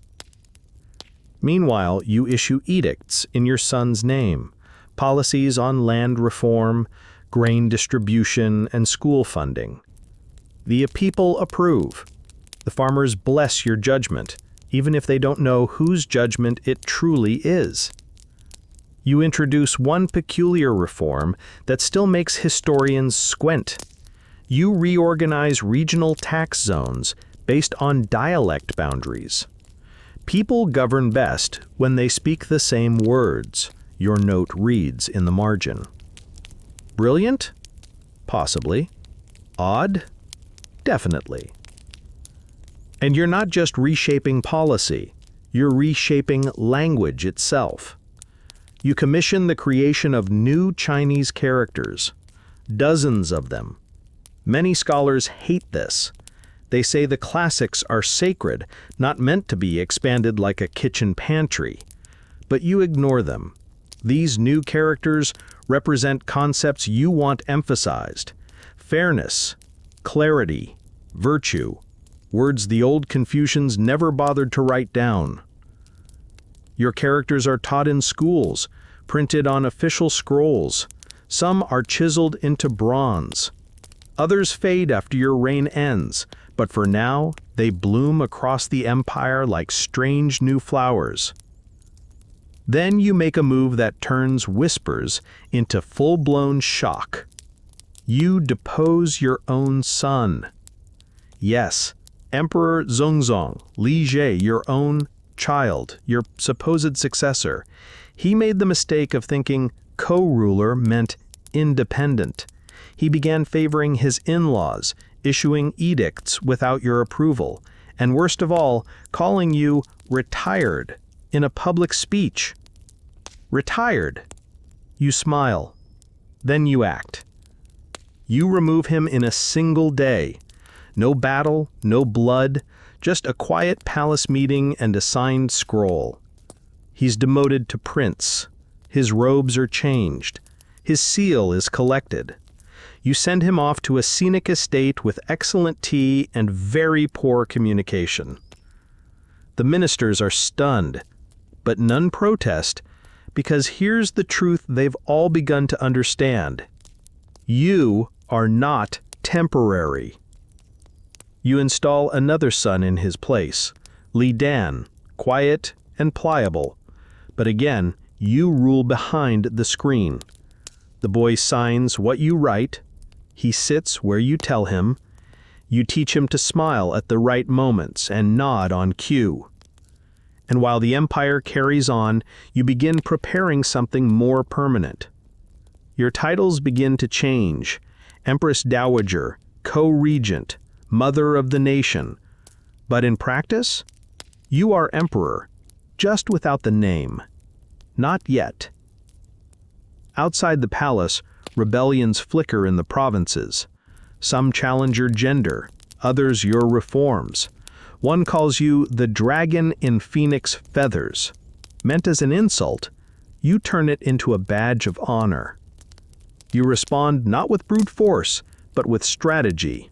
[SPEAKER 1] Meanwhile, you issue edicts in your son's name, policies on land reform, grain distribution, and school funding. The people approve. The farmers bless your judgment, even if they don't know whose judgment it truly is. You introduce one peculiar reform that still makes historians squint. You reorganize regional tax zones based on dialect boundaries. People govern best when they speak the same words, your note reads in the margin. Brilliant? Possibly. Odd? Definitely. And you're not just reshaping policy, you're reshaping language itself. You commission the creation of new Chinese characters, dozens of them. Many scholars hate this. They say the classics are sacred, not meant to be expanded like a kitchen pantry. But you ignore them. These new characters represent concepts you want emphasized: fairness, clarity, virtue, words the old Confucians never bothered to write down. Your characters are taught in schools, printed on official scrolls. Some are chiseled into bronze. Others fade after your reign ends, but for now, they bloom across the empire like strange new flowers. Then you make a move that turns whispers into full-blown shock. You depose your own son. Yes, Emperor Zhongzong, Li Jie, your own child, your supposed successor. He made the mistake of thinking co-ruler meant independent. He began favoring his in-laws, issuing edicts without your approval, and worst of all, calling you retired in a public speech. Retired. You smile. Then you act. You remove him in a single day. No battle, no blood, just a quiet palace meeting and a signed scroll. He's demoted to prince. His robes are changed. His seal is collected. You send him off to a scenic estate with excellent tea and very poor communication. The ministers are stunned, but none protest, because here's the truth they've all begun to understand. You are not temporary. You install another son in his place, Li Dan, quiet and pliable. But again, you rule behind the screen. The boy signs what you write. He sits where you tell him. You teach him to smile at the right moments and nod on cue. And while the empire carries on, you begin preparing something more permanent. Your titles begin to change: Empress Dowager, Co-Regent, Mother of the Nation. But in practice, you are emperor, just without the name. Not yet. Outside the palace, rebellions flicker in the provinces. Some challenge your gender, others your reforms. One calls you the dragon in phoenix feathers. Meant as an insult, you turn it into a badge of honor. You respond not with brute force, but with strategy.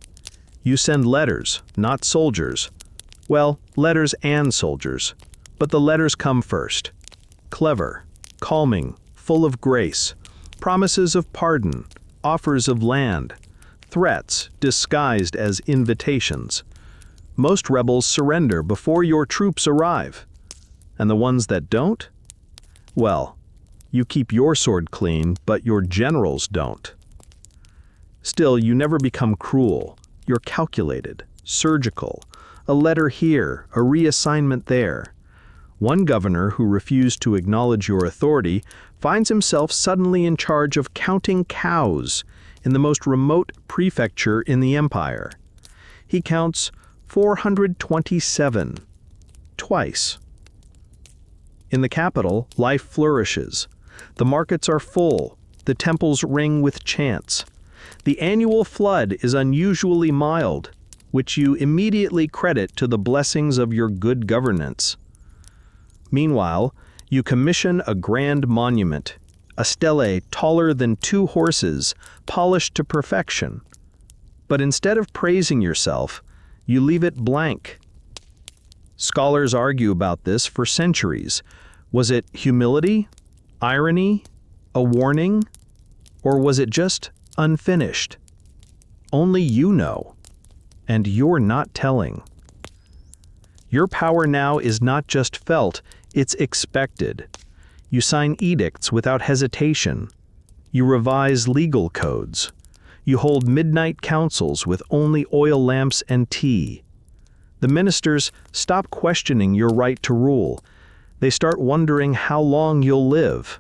[SPEAKER 1] You send letters, not soldiers. Well, letters and soldiers. But the letters come first. Clever, calming, full of grace. Promises of pardon, offers of land. Threats disguised as invitations. Most rebels surrender before your troops arrive. And the ones that don't? Well, you keep your sword clean, but your generals don't. Still, you never become cruel. You're calculated, surgical. A letter here, a reassignment there. One governor who refused to acknowledge your authority finds himself suddenly in charge of counting cows in the most remote prefecture in the empire. He counts 427. Twice. In the capital, life flourishes. The markets are full. The temples ring with chants. The annual flood is unusually mild, which you immediately credit to the blessings of your good governance. Meanwhile, you commission a grand monument, a stele taller than 2 horses, polished to perfection. But instead of praising yourself, you leave it blank. Scholars argue about this for centuries. Was it humility, irony, a warning, or was it just unfinished? Only you know, and you're not telling. Your power now is not just felt, it's expected. You sign edicts without hesitation. You revise legal codes. You hold midnight councils with only oil lamps and tea. The ministers stop questioning your right to rule. They start wondering how long you'll live.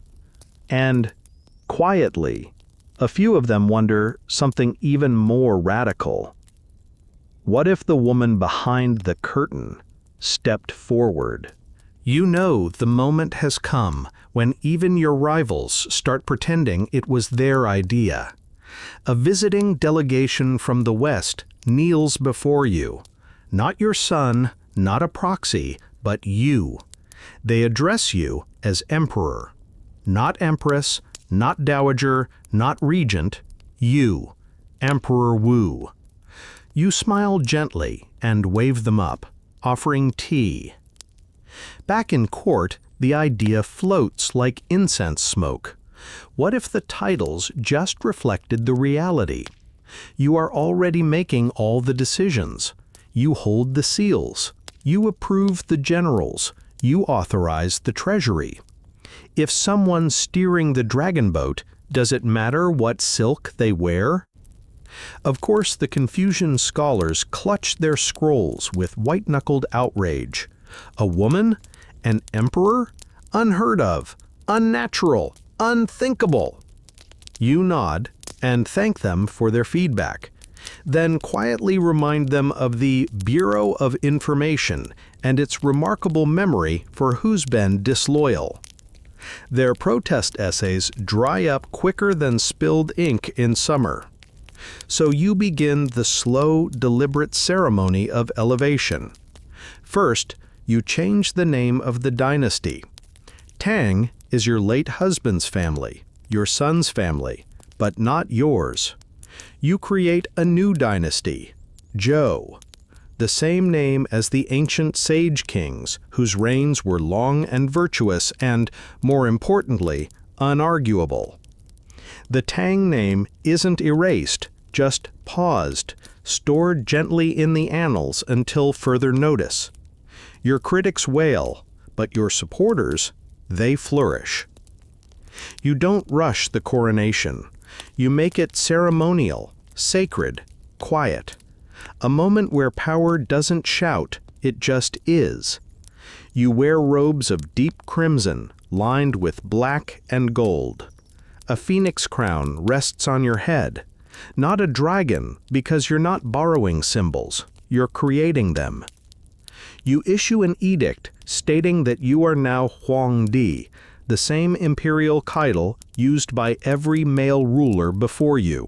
[SPEAKER 1] And, quietly, a few of them wonder something even more radical. What if the woman behind the curtain stepped forward? You know the moment has come when even your rivals start pretending it was their idea. A visiting delegation from the West kneels before you. Not your son, not a proxy, but you. They address you as Emperor. Not Empress, not Dowager, not Regent, you, Emperor Wu. You smile gently and wave them up, offering tea. Back in court, the idea floats like incense smoke. What if the titles just reflected the reality? You are already making all the decisions. You hold the seals. You approve the generals. You authorize the treasury. If someone's steering the dragon boat, does it matter what silk they wear? Of course, the Confucian scholars clutch their scrolls with white-knuckled outrage. A woman? An emperor? Unheard of, unnatural, unthinkable. You nod and thank them for their feedback. Then quietly remind them of the Bureau of Information and its remarkable memory for who's been disloyal. Their protest essays dry up quicker than spilled ink in summer. So you begin the slow, deliberate ceremony of elevation. First, you change the name of the dynasty. Tang is your late husband's family, your son's family, but not yours. You create a new dynasty, Zhou, the same name as the ancient sage kings whose reigns were long and virtuous and, more importantly, unarguable. The Tang name isn't erased, just paused, stored gently in the annals until further notice. Your critics wail, but your supporters, they flourish. You don't rush the coronation. You make it ceremonial, sacred, quiet. A moment where power doesn't shout, it just is. You wear robes of deep crimson, lined with black and gold. A phoenix crown rests on your head. Not a dragon, because you're not borrowing symbols, you're creating them. You issue an edict stating that you are now Huangdi, the same imperial title used by every male ruler before you.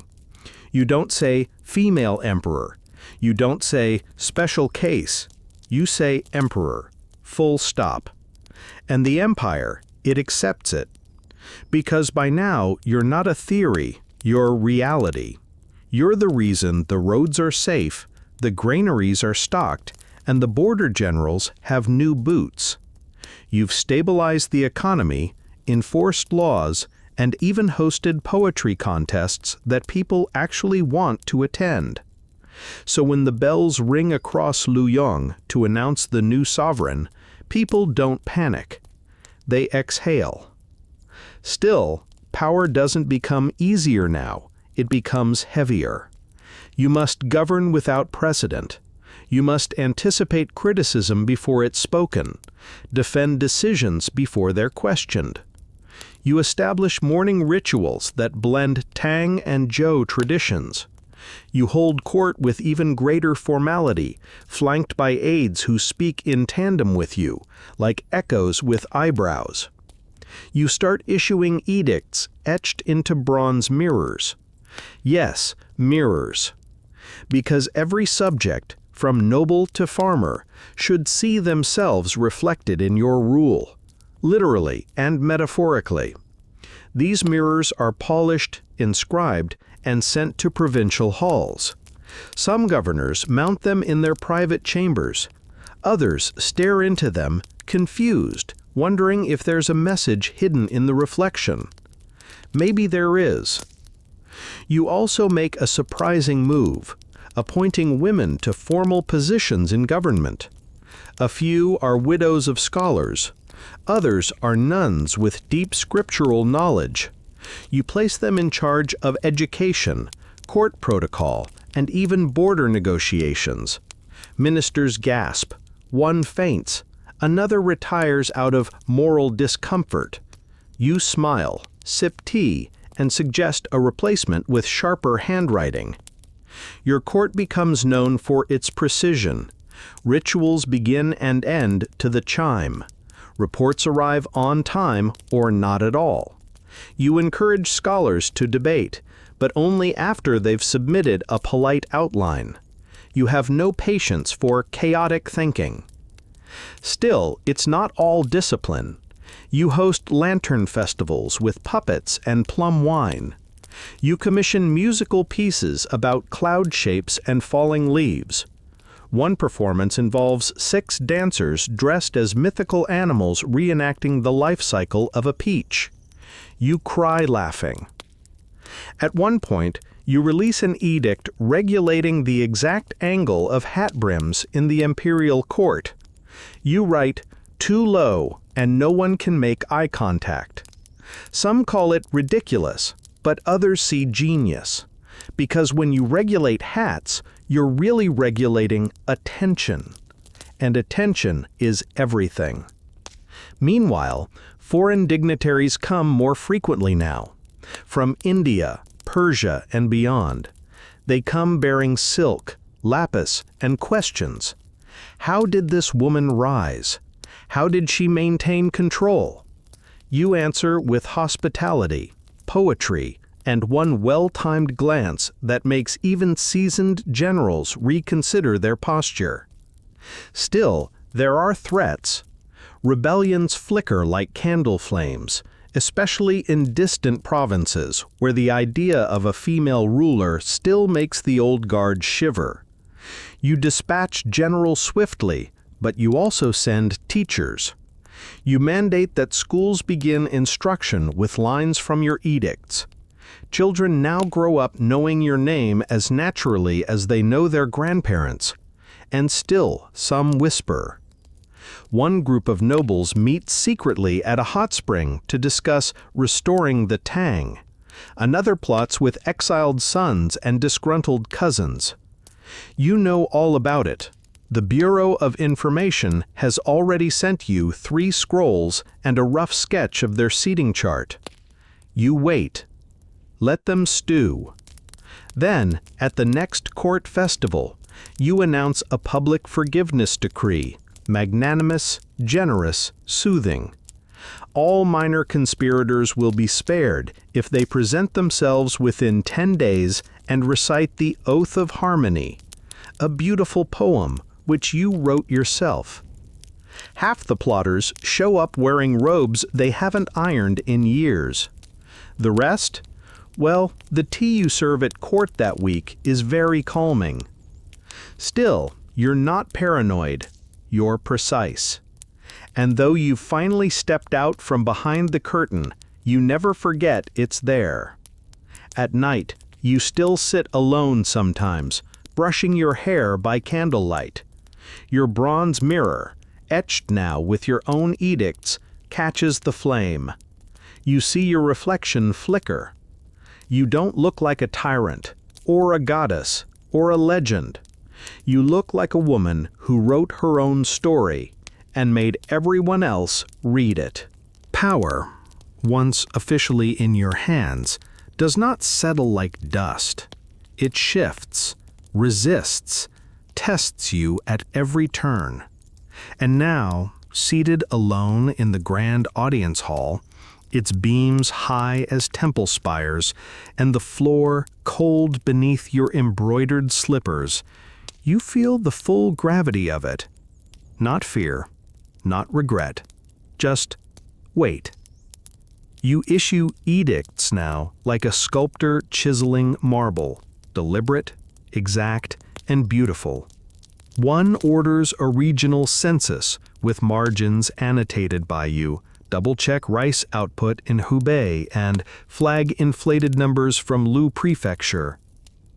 [SPEAKER 1] You don't say female emperor. You don't say special case. You say emperor, full stop. And the empire, it accepts it. Because by now, you're not a theory, you're reality. You're the reason the roads are safe, the granaries are stocked, and the border generals have new boots. You've stabilized the economy, enforced laws, and even hosted poetry contests that people actually want to attend. So when the bells ring across Luoyang to announce the new sovereign, people don't panic. They exhale. Still, power doesn't become easier now, it becomes heavier. You must govern without precedent. You must anticipate criticism before it's spoken, defend decisions before they're questioned. You establish morning rituals that blend Tang and Zhou traditions. You hold court with even greater formality, flanked by aides who speak in tandem with you, like echoes with eyebrows. You start issuing edicts etched into bronze mirrors. Yes, mirrors. Because every subject, from noble to farmer, should see themselves reflected in your rule, literally and metaphorically. These mirrors are polished, inscribed, and sent to provincial halls. Some governors mount them in their private chambers. Others stare into them, confused, wondering if there's a message hidden in the reflection. Maybe there is. You also make a surprising move, appointing women to formal positions in government. A few are widows of scholars. Others are nuns with deep scriptural knowledge. You place them in charge of education, court protocol, and even border negotiations. Ministers gasp. One faints. Another retires out of moral discomfort. You smile, sip tea, and suggest a replacement with sharper handwriting. Your court becomes known for its precision. Rituals begin and end to the chime. Reports arrive on time or not at all. You encourage scholars to debate, but only after they've submitted a polite outline. You have no patience for chaotic thinking. Still, it's not all discipline. You host lantern festivals with puppets and plum wine. You commission musical pieces about cloud shapes and falling leaves. One performance involves 6 dancers dressed as mythical animals reenacting the life cycle of a peach. You cry laughing. At one point, you release an edict regulating the exact angle of hat brims in the imperial court. You write, "Too low, and no one can make eye contact." Some call it ridiculous, but others see genius. Because when you regulate hats, you're really regulating attention. And attention is everything. Meanwhile, foreign dignitaries come more frequently now. From India, Persia, and beyond. They come bearing silk, lapis, and questions. How did this woman rise? How did she maintain control? You answer with hospitality, poetry, and one well-timed glance that makes even seasoned generals reconsider their posture. Still, there are threats. Rebellions flicker like candle flames, especially in distant provinces where the idea of a female ruler still makes the old guard shiver. You dispatch generals swiftly, but you also send teachers. You mandate that schools begin instruction with lines from your edicts. Children now grow up knowing your name as naturally as they know their grandparents, and still some whisper. One group of nobles meet secretly at a hot spring to discuss restoring the tang. Another plots with exiled sons and disgruntled cousins. You know all about it. The Bureau of Information has already sent you 3 scrolls and a rough sketch of their seating chart. You wait. Let them stew. Then, at the next court festival, you announce a public forgiveness decree, magnanimous, generous, soothing. All minor conspirators will be spared if they present themselves within 10 days and recite the Oath of Harmony, a beautiful poem which you wrote yourself. Half the plotters show up wearing robes they haven't ironed in years. The rest? Well, the tea you serve at court that week is very calming. Still, you're not paranoid. You're precise. And though you've finally stepped out from behind the curtain, you never forget it's there. At night, you still sit alone sometimes, brushing your hair by candlelight. Your bronze mirror, etched now with your own edicts, catches the flame. You see your reflection flicker. You don't look like a tyrant, or a goddess, or a legend. You look like a woman who wrote her own story and made everyone else read it. Power, once officially in your hands, does not settle like dust. It shifts, resists, tests you at every turn. And now, seated alone in the grand audience hall, its beams high as temple spires, and the floor cold beneath your embroidered slippers, you feel the full gravity of it. Not fear, not regret, just wait. You issue edicts now like a sculptor chiseling marble, deliberate, exact, and beautiful. One orders a regional census with margins annotated by you, double-check rice output in Hubei, and flag inflated numbers from Lu Prefecture.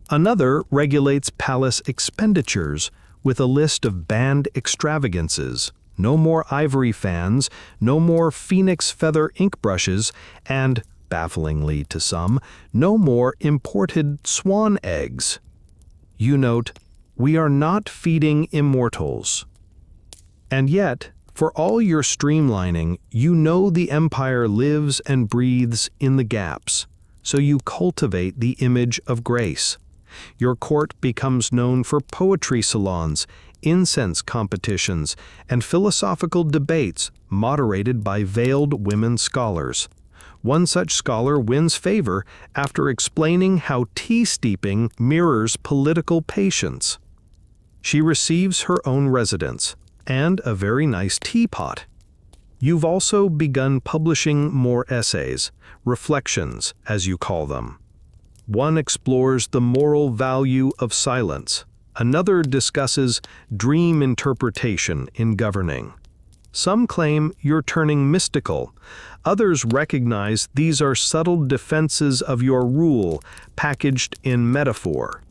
[SPEAKER 1] Another regulates palace expenditures with a list of banned extravagances. No more ivory fans, no more phoenix feather ink brushes, and, bafflingly to some, no more imported swan eggs. You note, we are not feeding immortals. And yet, for all your streamlining, you know the empire lives and breathes in the gaps, so you cultivate the image of grace. Your court becomes known for poetry salons, incense competitions, and philosophical debates moderated by veiled women scholars. One such scholar wins favor after explaining how tea steeping mirrors political patience. She receives her own residence, and a very nice teapot. You've also begun publishing more essays, reflections, as you call them. One explores the moral value of silence. Another discusses dream interpretation in governing. Some claim you're turning mystical. Others recognize these are subtle defenses of your rule, packaged in metaphor.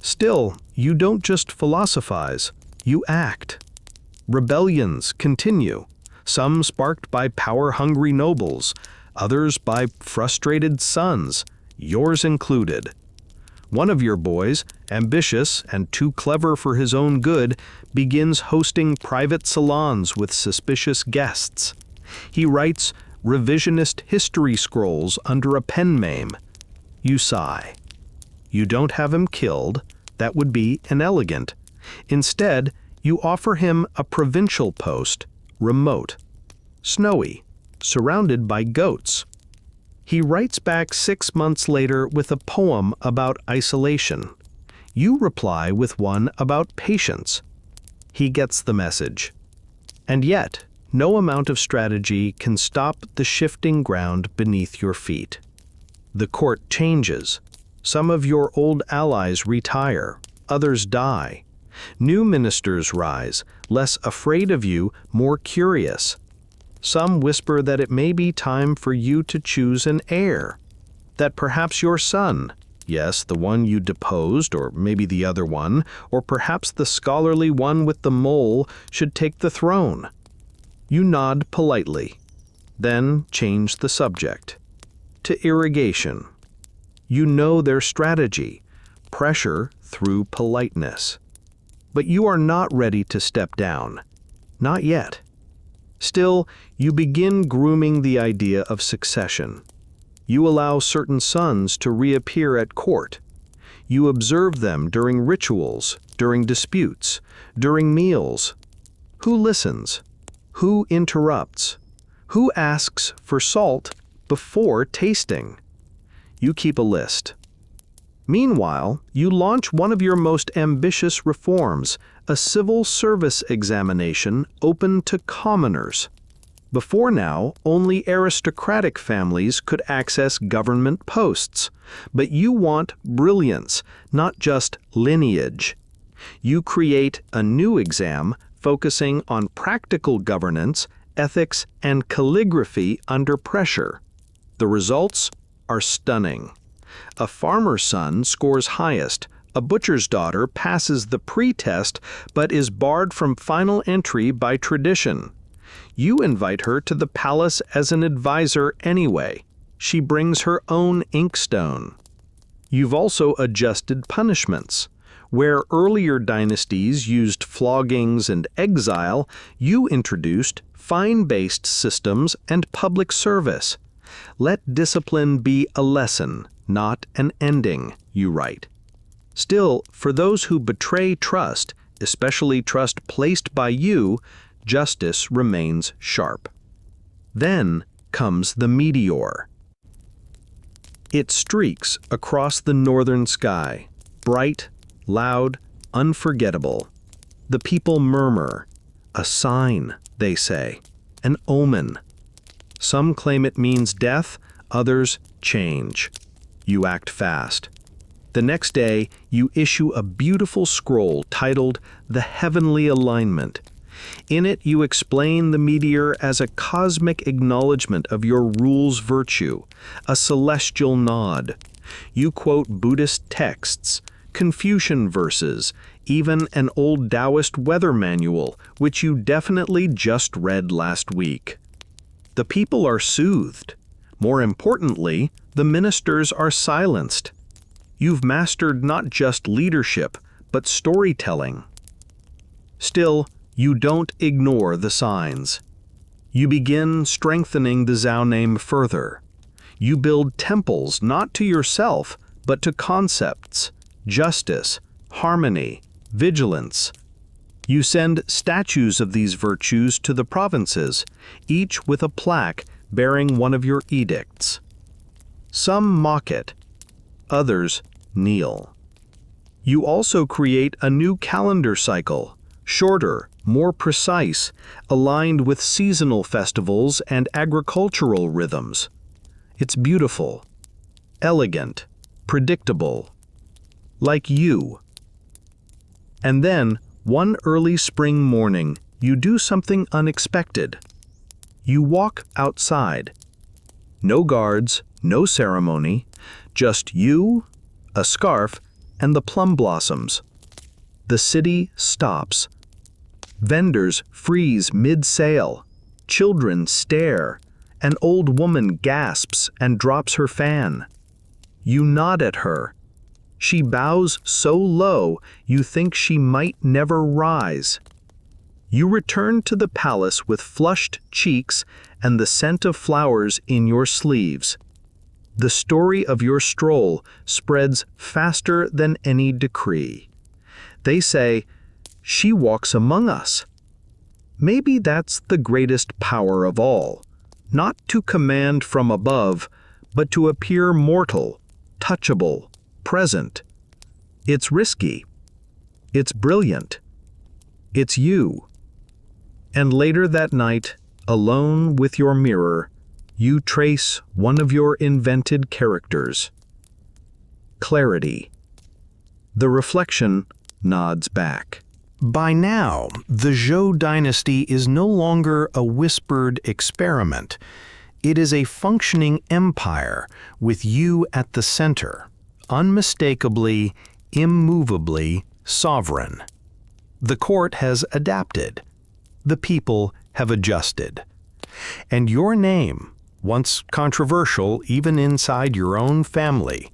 [SPEAKER 1] Still, you don't just philosophize, you act. Rebellions continue, some sparked by power-hungry nobles, others by frustrated sons, yours included. One of your boys, ambitious and too clever for his own good, begins hosting private salons with suspicious guests. He writes revisionist history scrolls under a pen name. You sigh. You don't have him killed. That would be inelegant. Instead, you offer him a provincial post, remote, snowy, surrounded by goats. He writes back 6 months later with a poem about isolation. You reply with one about patience. He gets the message. And yet, no amount of strategy can stop the shifting ground beneath your feet. The court changes. Some of your old allies retire, others die. New ministers rise, less afraid of you, more curious. Some whisper that it may be time for you to choose an heir, that perhaps your son, yes, the one you deposed, or maybe the other one, or perhaps the scholarly one with the mole, should take the throne. You nod politely, then change the subject to irrigation. You know their strategy, pressure through politeness. But you are not ready to step down. Not yet. Still, you begin grooming the idea of succession. You allow certain sons to reappear at court. You observe them during rituals, during disputes, during meals. Who listens? Who interrupts? Who asks for salt before tasting? You keep a list. Meanwhile, you launch one of your most ambitious reforms, a civil service examination open to commoners. Before now, only aristocratic families could access government posts, but you want brilliance, not just lineage. You create a new exam focusing on practical governance, ethics, and calligraphy under pressure. The results are stunning. A farmer's son scores highest, a butcher's daughter passes the pre-test but is barred from final entry by tradition. You invite her to the palace as an advisor anyway. She brings her own inkstone. You've also adjusted punishments. Where earlier dynasties used floggings and exile, you introduced fine-based systems and public service. Let discipline be a lesson, not an ending, you write. Still, for those who betray trust, especially trust placed by you, justice remains sharp. Then, comes the meteor. It streaks across the northern sky, bright, loud, unforgettable. The people murmur, a sign, they say, an omen. Some claim it means death, others change. You act fast. The next day, you issue a beautiful scroll titled The Heavenly Alignment. In it, you explain the meteor as a cosmic acknowledgement of your rule's virtue, a celestial nod. You quote Buddhist texts, Confucian verses, even an old Taoist weather manual, which you definitely just read last week. The people are soothed. More importantly, the ministers are silenced. You've mastered not just leadership, but storytelling. Still, you don't ignore the signs. You begin strengthening the Zhao name further. You build temples not to yourself, but to concepts, justice, harmony, vigilance. You send statues of these virtues to the provinces, each with a plaque bearing one of your edicts. Some mock it, others kneel. You also create a new calendar cycle, shorter, more precise, aligned with seasonal festivals and agricultural rhythms. It's beautiful, elegant, predictable, like you. And then, one early spring morning, you do something unexpected. You walk outside. No guards, no ceremony, just you, a scarf, and the plum blossoms. The city stops. Vendors freeze mid-sale. Children stare. An old woman gasps and drops her fan. You nod at her. She bows so low you think she might never rise. You return to the palace with flushed cheeks and the scent of flowers in your sleeves. The story of your stroll spreads faster than any decree. They say, "She walks among us." Maybe that's the greatest power of all, not to command from above, but to appear mortal, touchable, present. It's risky. It's brilliant. It's you. And later that night, alone with your mirror, you trace one of your invented characters. Clarity. The reflection nods back. By now, the Zhou dynasty is no longer a whispered experiment. It is a functioning empire with you at the center, unmistakably, immovably sovereign. The court has adapted. The people have adjusted. And your name, once controversial even inside your own family,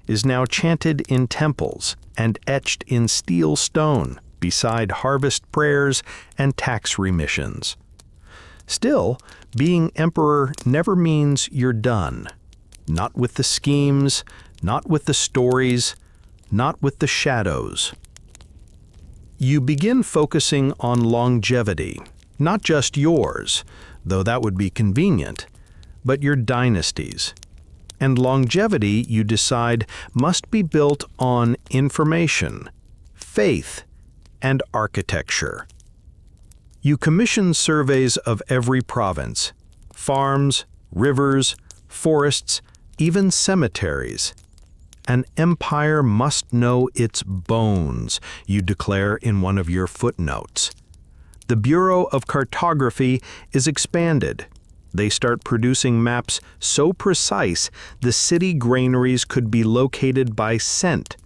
[SPEAKER 1] is now chanted in temples and etched in steel stone beside harvest prayers and tax remissions. Still, being emperor never means you're done. Not with the schemes, not with the stories, not with the shadows. You begin focusing on longevity, not just yours, though that would be convenient, but your dynasty's. And longevity, you decide, must be built on information, faith, and architecture. You commission surveys of every province, farms, rivers, forests, even cemeteries. An empire must know its bones, you declare in one of your footnotes. The Bureau of Cartography is expanded. They start producing maps so precise the city granaries could be located by scent.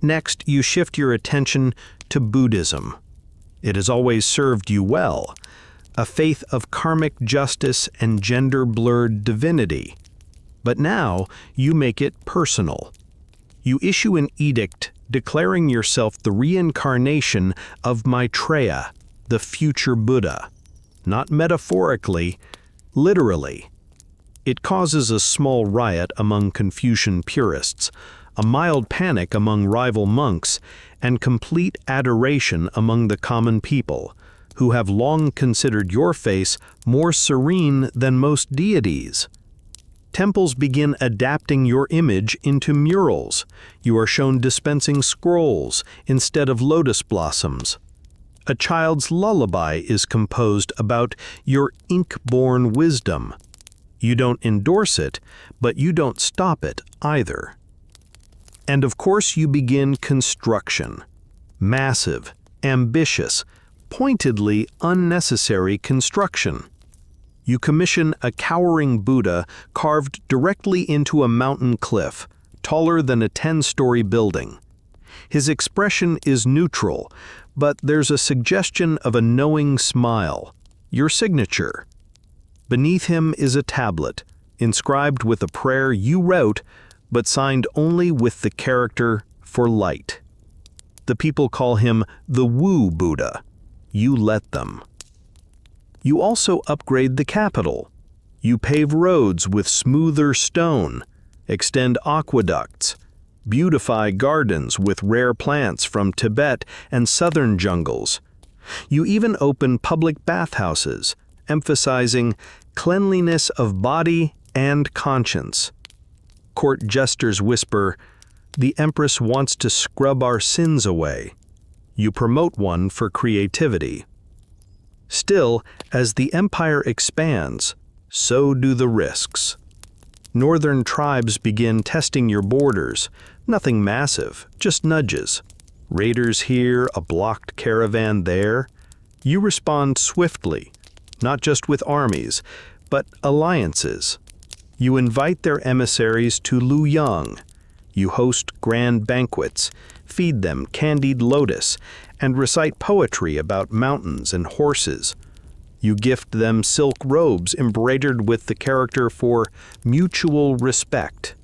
[SPEAKER 1] Next, you shift your attention to Buddhism. It has always served you well, a faith of karmic justice and gender-blurred divinity. But now you make it personal. You issue an edict declaring yourself the reincarnation of Maitreya, the future Buddha. Not metaphorically, literally. It causes a small riot among Confucian purists, a mild panic among rival monks, and complete adoration among the common people, who have long considered your face more serene than most deities. Temples begin adapting your image into murals. You are shown dispensing scrolls instead of lotus blossoms. A child's lullaby is composed about your ink-born wisdom. You don't endorse it, but you don't stop it either. And of course you begin construction. Massive, ambitious, pointedly unnecessary construction. You commission a cowering Buddha carved directly into a mountain cliff, taller than a 10-story building. His expression is neutral, but there's a suggestion of a knowing smile, your signature. Beneath him is a tablet, inscribed with a prayer you wrote, but signed only with the character for light. The people call him the Woo Buddha. You let them. You also upgrade the capital. You pave roads with smoother stone, extend aqueducts, beautify gardens with rare plants from Tibet and southern jungles. You even open public bathhouses, emphasizing cleanliness of body and conscience. Court jesters whisper, "The Empress wants to scrub our sins away." You promote one for creativity. Still, as the empire expands, so do the risks. Northern tribes begin testing your borders. Nothing massive, just nudges. Raiders here, a blocked caravan there. You respond swiftly, not just with armies, but alliances. You invite their emissaries to Luoyang. You host grand banquets, feed them candied lotus, and recite poetry about mountains and horses. You gift them silk robes embroidered with the character for mutual respect.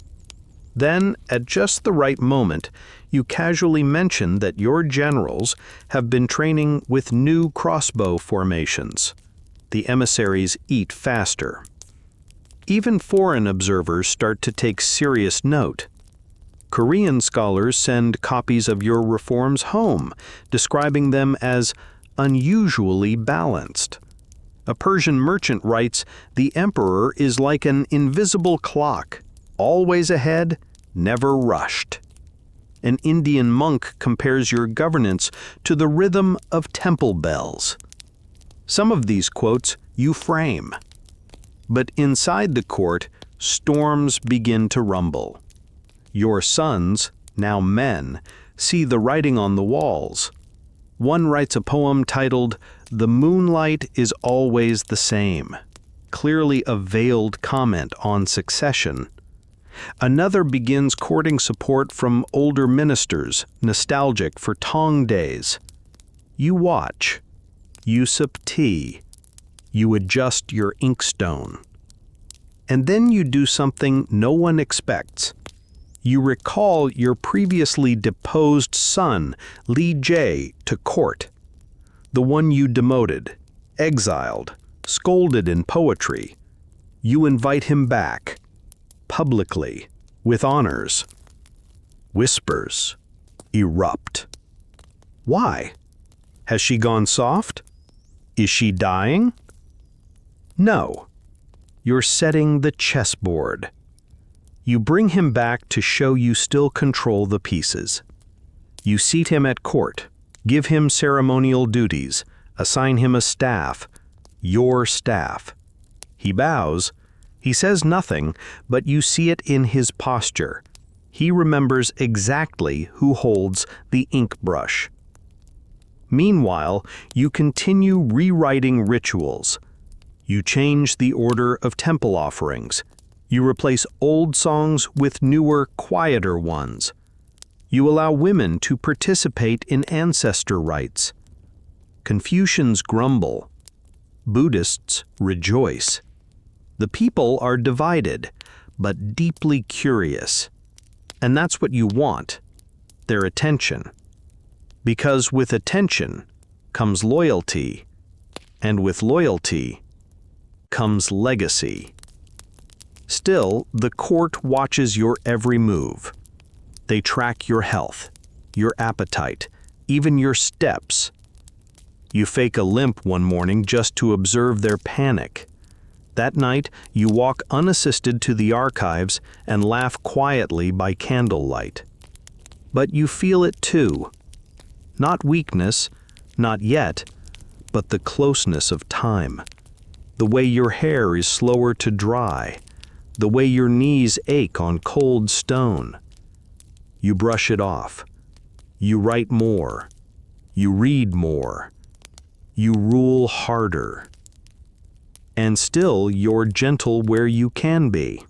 [SPEAKER 1] Then, at just the right moment, you casually mention that your generals have been training with new crossbow formations. The emissaries eat faster. Even foreign observers start to take serious note. Korean scholars send copies of your reforms home, describing them as unusually balanced. A Persian merchant writes, "The emperor is like an invisible clock, always ahead, never rushed." An Indian monk compares your governance to the rhythm of temple bells. Some of these quotes you frame. But inside the court, storms begin to rumble. Your sons, now men, see the writing on the walls. One writes a poem titled, "The Moonlight is Always the Same," clearly a veiled comment on succession. Another begins courting support from older ministers, nostalgic for Tong days. You watch. You sip tea. You adjust your inkstone. And then you do something no one expects. You recall your previously deposed son, Li Jie, to court. The one you demoted, exiled, scolded in poetry. You invite him back, publicly, with honors. Whispers erupt. Why? Has she gone soft? Is she dying? No. You're setting the chessboard. You bring him back to show you still control the pieces. You seat him at court, give him ceremonial duties, assign him a staff, your staff. He bows. He says nothing, but you see it in his posture. He remembers exactly who holds the ink brush. Meanwhile, you continue rewriting rituals. You change the order of temple offerings. You replace old songs with newer, quieter ones. You allow women to participate in ancestor rites. Confucians grumble. Buddhists rejoice. The people are divided, but deeply curious. And that's what you want, their attention. Because with attention comes loyalty, and with loyalty comes legacy. Still, the court watches your every move. They track your health, your appetite, even your steps. You fake a limp one morning just to observe their panic. That night, you walk unassisted to the archives and laugh quietly by candlelight. But you feel it too. Not weakness, not yet, but the closeness of time. The way your hair is slower to dry. The way your knees ache on cold stone. You brush it off. You write more. You read more. You rule harder. And still you're gentle where you can be.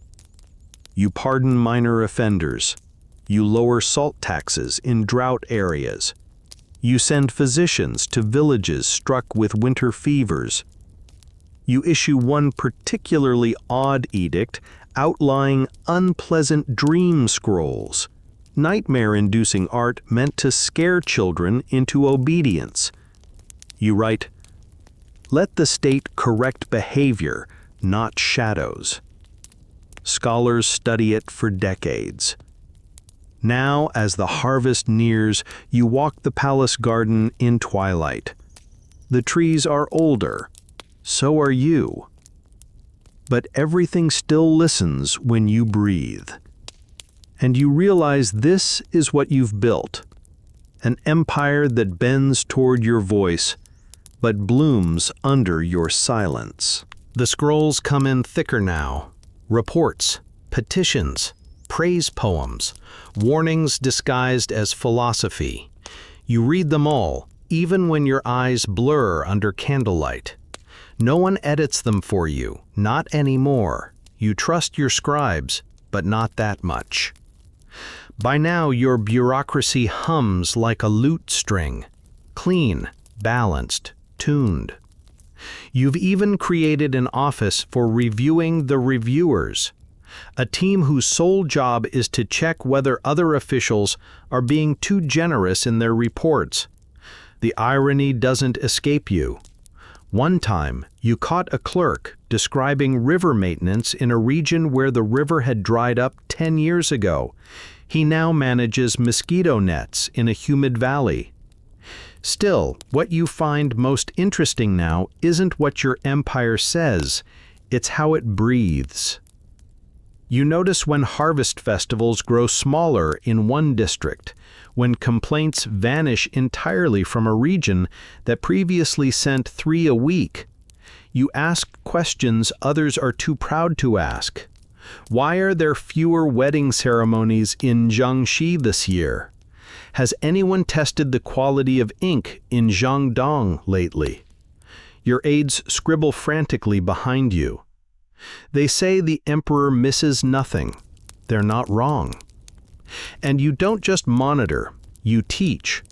[SPEAKER 1] You pardon minor offenders. You lower salt taxes in drought areas. You send physicians to villages struck with winter fevers. You issue one particularly odd edict outlining unpleasant dream scrolls, nightmare-inducing art meant to scare children into obedience. You write, "Let the state correct behavior, not shadows." Scholars study it for decades. Now, as the harvest nears, you walk the palace garden in twilight. The trees are older. So are you. But everything still listens when you breathe. And you realize this is what you've built. An empire that bends toward your voice, but blooms under your silence. The scrolls come in thicker now. Reports, petitions, praise poems, warnings disguised as philosophy. You read them all, even when your eyes blur under candlelight. No one edits them for you, not anymore. You trust your scribes, but not that much. By now, your bureaucracy hums like a lute string, clean, balanced, tuned. You've even created an office for reviewing the reviewers, a team whose sole job is to check whether other officials are being too generous in their reports. The irony doesn't escape you. One time, you caught a clerk describing river maintenance in a region where the river had dried up 10 years ago. He now manages mosquito nets in a humid valley. Still, what you find most interesting now isn't what your empire says, it's how it breathes. You notice when harvest festivals grow smaller in one district, when complaints vanish entirely from a region that previously sent 3 a week. You ask questions others are too proud to ask. Why are there fewer wedding ceremonies in Jiangxi this year? Has anyone tested the quality of ink in Jiangdong lately? Your aides scribble frantically behind you. They say the emperor misses nothing. They're not wrong. And you don't just monitor, you teach.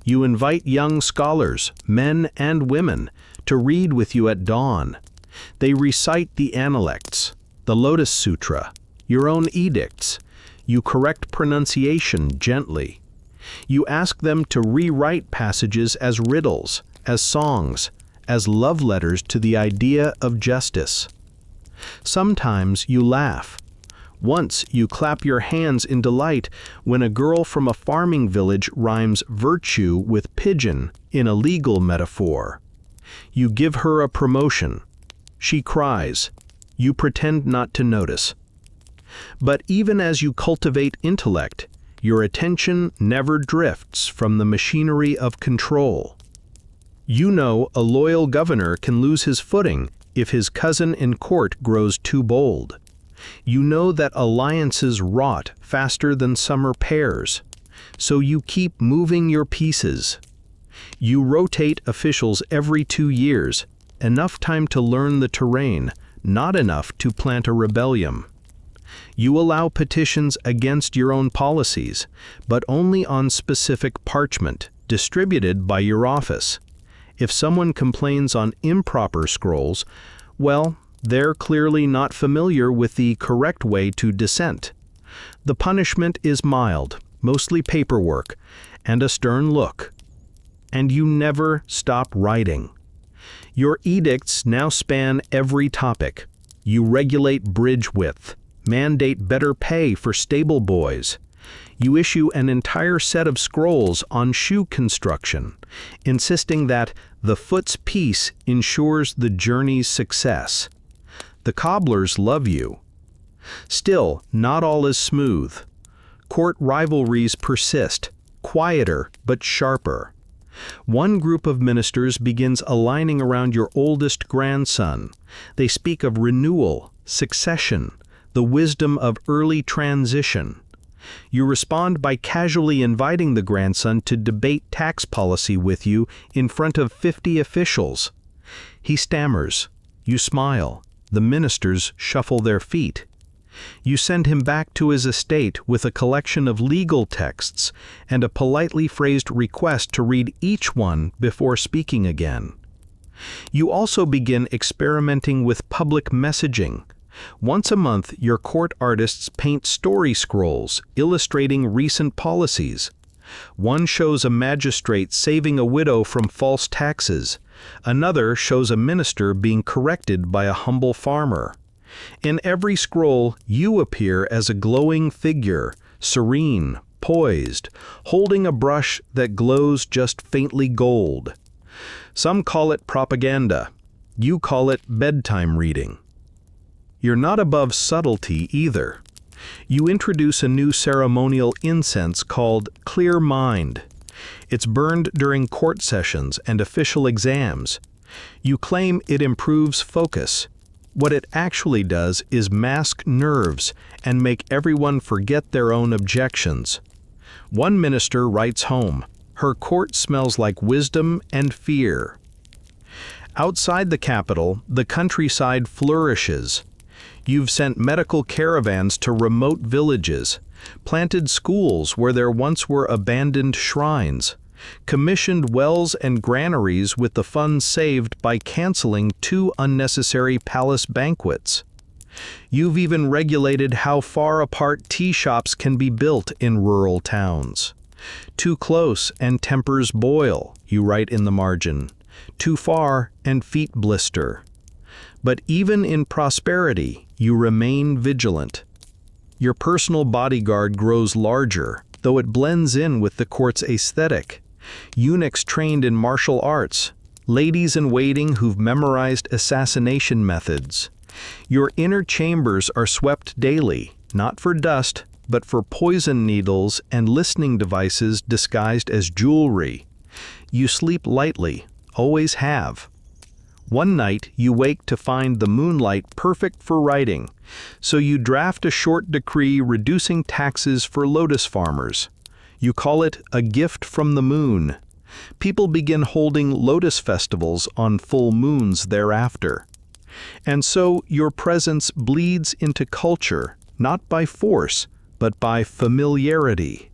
[SPEAKER 1] You invite young scholars, men and women, to read with you at dawn. They recite the Analects, the Lotus Sutra, your own edicts. You correct pronunciation gently. You ask them to rewrite passages as riddles, as songs, as love letters to the idea of justice. Sometimes you laugh. Once you clap your hands in delight when a girl from a farming village rhymes virtue with pigeon in a legal metaphor. You give her a promotion. She cries. You pretend not to notice. But even as you cultivate intellect, your attention never drifts from the machinery of control. You know a loyal governor can lose his footing if his cousin in court grows too bold. You know that alliances rot faster than summer pears, so you keep moving your pieces. You rotate officials every 2 years, enough time to learn the terrain, not enough to plant a rebellion. You allow petitions against your own policies, but only on specific parchment, distributed by your office. If someone complains on improper scrolls, well, they're clearly not familiar with the correct way to dissent. The punishment is mild, mostly paperwork, and a stern look. And you never stop writing. Your edicts now span every topic. You regulate bridge width, mandate better pay for stable boys. You issue an entire set of scrolls on shoe construction, insisting that the foot's peace ensures the journey's success. The cobblers love you. Still, not all is smooth. Court rivalries persist, quieter but sharper. One group of ministers begins aligning around your oldest grandson. They speak of renewal, succession, the wisdom of early transition. You respond by casually inviting the grandson to debate tax policy with you in front of 50 officials. He stammers. You smile. The ministers shuffle their feet. You send him back to his estate with a collection of legal texts and a politely phrased request to read each one before speaking again. You also begin experimenting with public messaging. Once a month, your court artists paint story scrolls illustrating recent policies. One shows a magistrate saving a widow from false taxes. Another shows a minister being corrected by a humble farmer. In every scroll, you appear as a glowing figure, serene, poised, holding a brush that glows just faintly gold. Some call it propaganda. You call it bedtime reading. You're not above subtlety either. You introduce a new ceremonial incense called Clear Mind. It's burned during court sessions and official exams. You claim it improves focus. What it actually does is mask nerves and make everyone forget their own objections. One minister writes home, "Her court smells like wisdom and fear." Outside the capital, the countryside flourishes. You've sent medical caravans to remote villages, planted schools where there once were abandoned shrines, commissioned wells and granaries with the funds saved by canceling 2 unnecessary palace banquets. You've even regulated how far apart tea shops can be built in rural towns. Too close and tempers boil, you write in the margin. Too far and feet blister. But even in prosperity, you remain vigilant. Your personal bodyguard grows larger, though it blends in with the court's aesthetic. Eunuchs trained in martial arts, ladies-in-waiting who've memorized assassination methods. Your inner chambers are swept daily, not for dust, but for poison needles and listening devices disguised as jewelry. You sleep lightly, always have. One night you wake to find the moonlight perfect for writing, so you draft a short decree reducing taxes for lotus farmers. You call it a gift from the moon. People begin holding lotus festivals on full moons thereafter. And so your presence bleeds into culture, not by force, but by familiarity.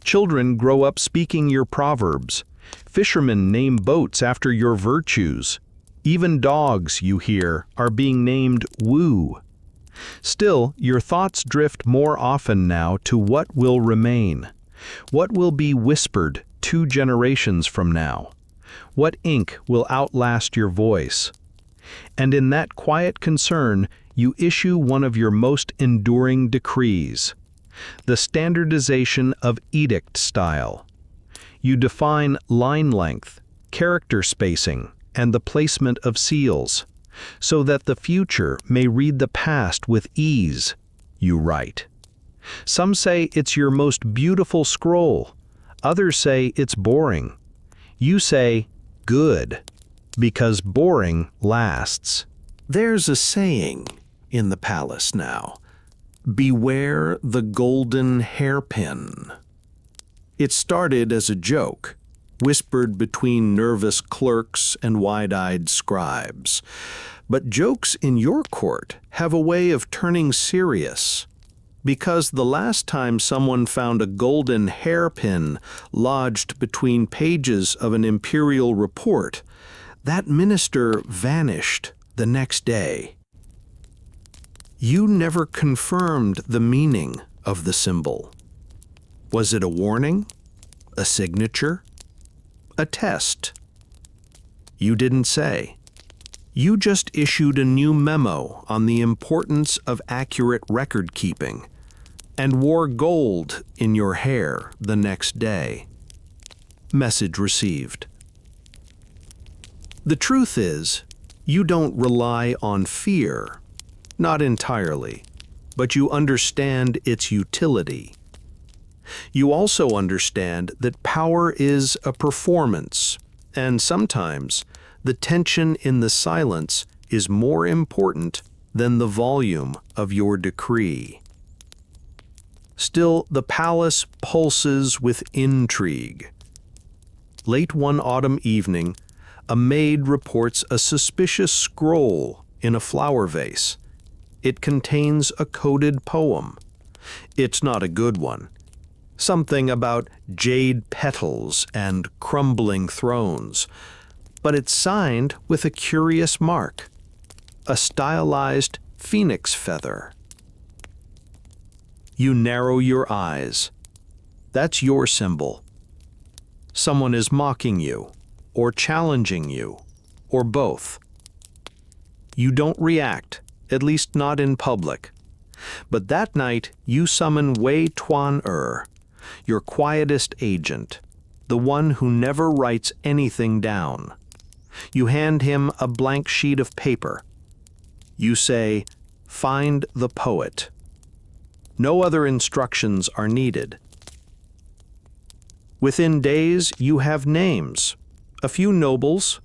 [SPEAKER 1] Children grow up speaking your proverbs. Fishermen name boats after your virtues. Even dogs, you hear, are being named Woo. Still, your thoughts drift more often now to what will remain. What will be whispered 2 generations from now? What ink will outlast your voice? And in that quiet concern, you issue one of your most enduring decrees, the standardization of edict style. You define line length, character spacing, and the placement of seals, so that the future may read the past with ease, you write. Some say it's your most beautiful scroll. Others say it's boring. You say, good, because boring lasts. There's a saying in the palace now, beware the golden hairpin. It started as a joke, whispered between nervous clerks and wide-eyed scribes. But jokes in your court have a way of turning serious, because the last time someone found a golden hairpin lodged between pages of an imperial report, that minister vanished the next day. You never confirmed the meaning of the symbol. Was it a warning? A signature? A test? You didn't say. You just issued a new memo on the importance of accurate record-keeping. and wore gold in your hair the next day. Message received. The truth is, you don't rely on fear, not entirely, but you understand its utility. You also understand that power is a performance, and sometimes the tension in the silence is more important than the volume of your decree. Still, the palace pulses with intrigue. Late one autumn evening, a maid reports a suspicious scroll in a flower vase. It contains a coded poem. It's not a good one. Something about jade petals and crumbling thrones, but it's signed with a curious mark, a stylized phoenix feather. You narrow your eyes. That's your symbol. Someone is mocking you, or challenging you, or both. You don't react, at least not in public. But that night you summon Wei Tuan-er, your quietest agent, the one who never writes anything down. You hand him a blank sheet of paper. You say, "Find the poet." No other instructions are needed. Within days, you have names, a few nobles,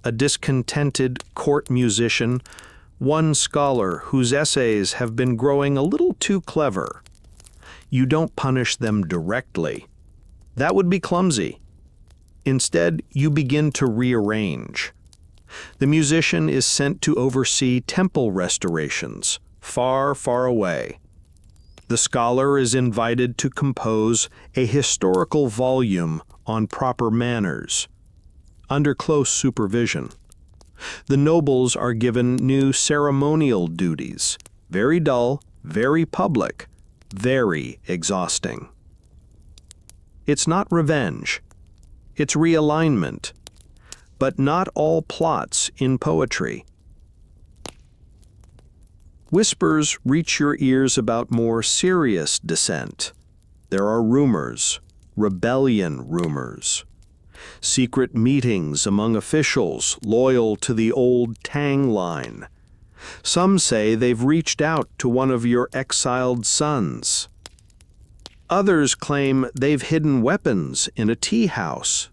[SPEAKER 1] a discontented court musician, one scholar whose essays have been growing a little too clever. You don't punish them directly. That would be clumsy. Instead, you begin to rearrange. The musician is sent to oversee temple restorations, far, far away. The scholar is invited to compose a historical volume on proper manners, under close supervision. The nobles are given new ceremonial duties, very dull, very public, very exhausting. It's not revenge, it's realignment, but not all plots in poetry. Whispers reach your ears about more serious dissent. There are rumors, rebellion rumors, secret meetings among officials loyal to the old Tang line. Some say they've reached out to one of your exiled sons. Others claim they've hidden weapons in a tea house.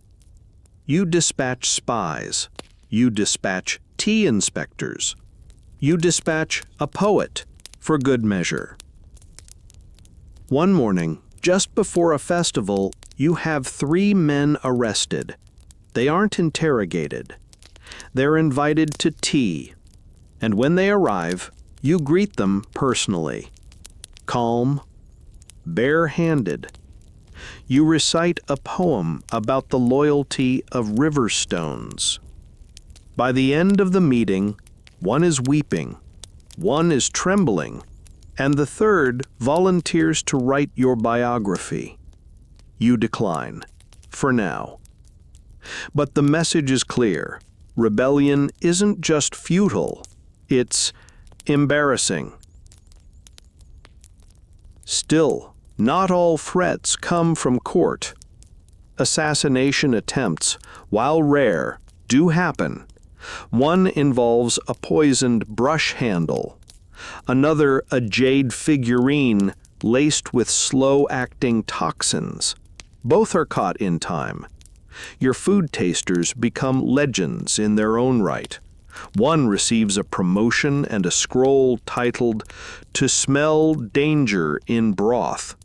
[SPEAKER 1] You dispatch spies. You dispatch tea inspectors. You dispatch a poet, for good measure. One morning, just before a festival, you have 3 men arrested. They aren't interrogated. They're invited to tea, and when they arrive, you greet them personally. Calm, bare-handed. You recite a poem about the loyalty of river stones. By the end of the meeting, one is weeping, one is trembling, and the third volunteers to write your biography. You decline, for now. But the message is clear. Rebellion isn't just futile, it's embarrassing. Still, not all threats come from court. Assassination attempts, while rare, do happen. One involves a poisoned brush handle, another a jade figurine laced with slow-acting toxins. Both are caught in time. Your food tasters become legends in their own right. One receives a promotion and a scroll titled, "To Smell Danger in Broth."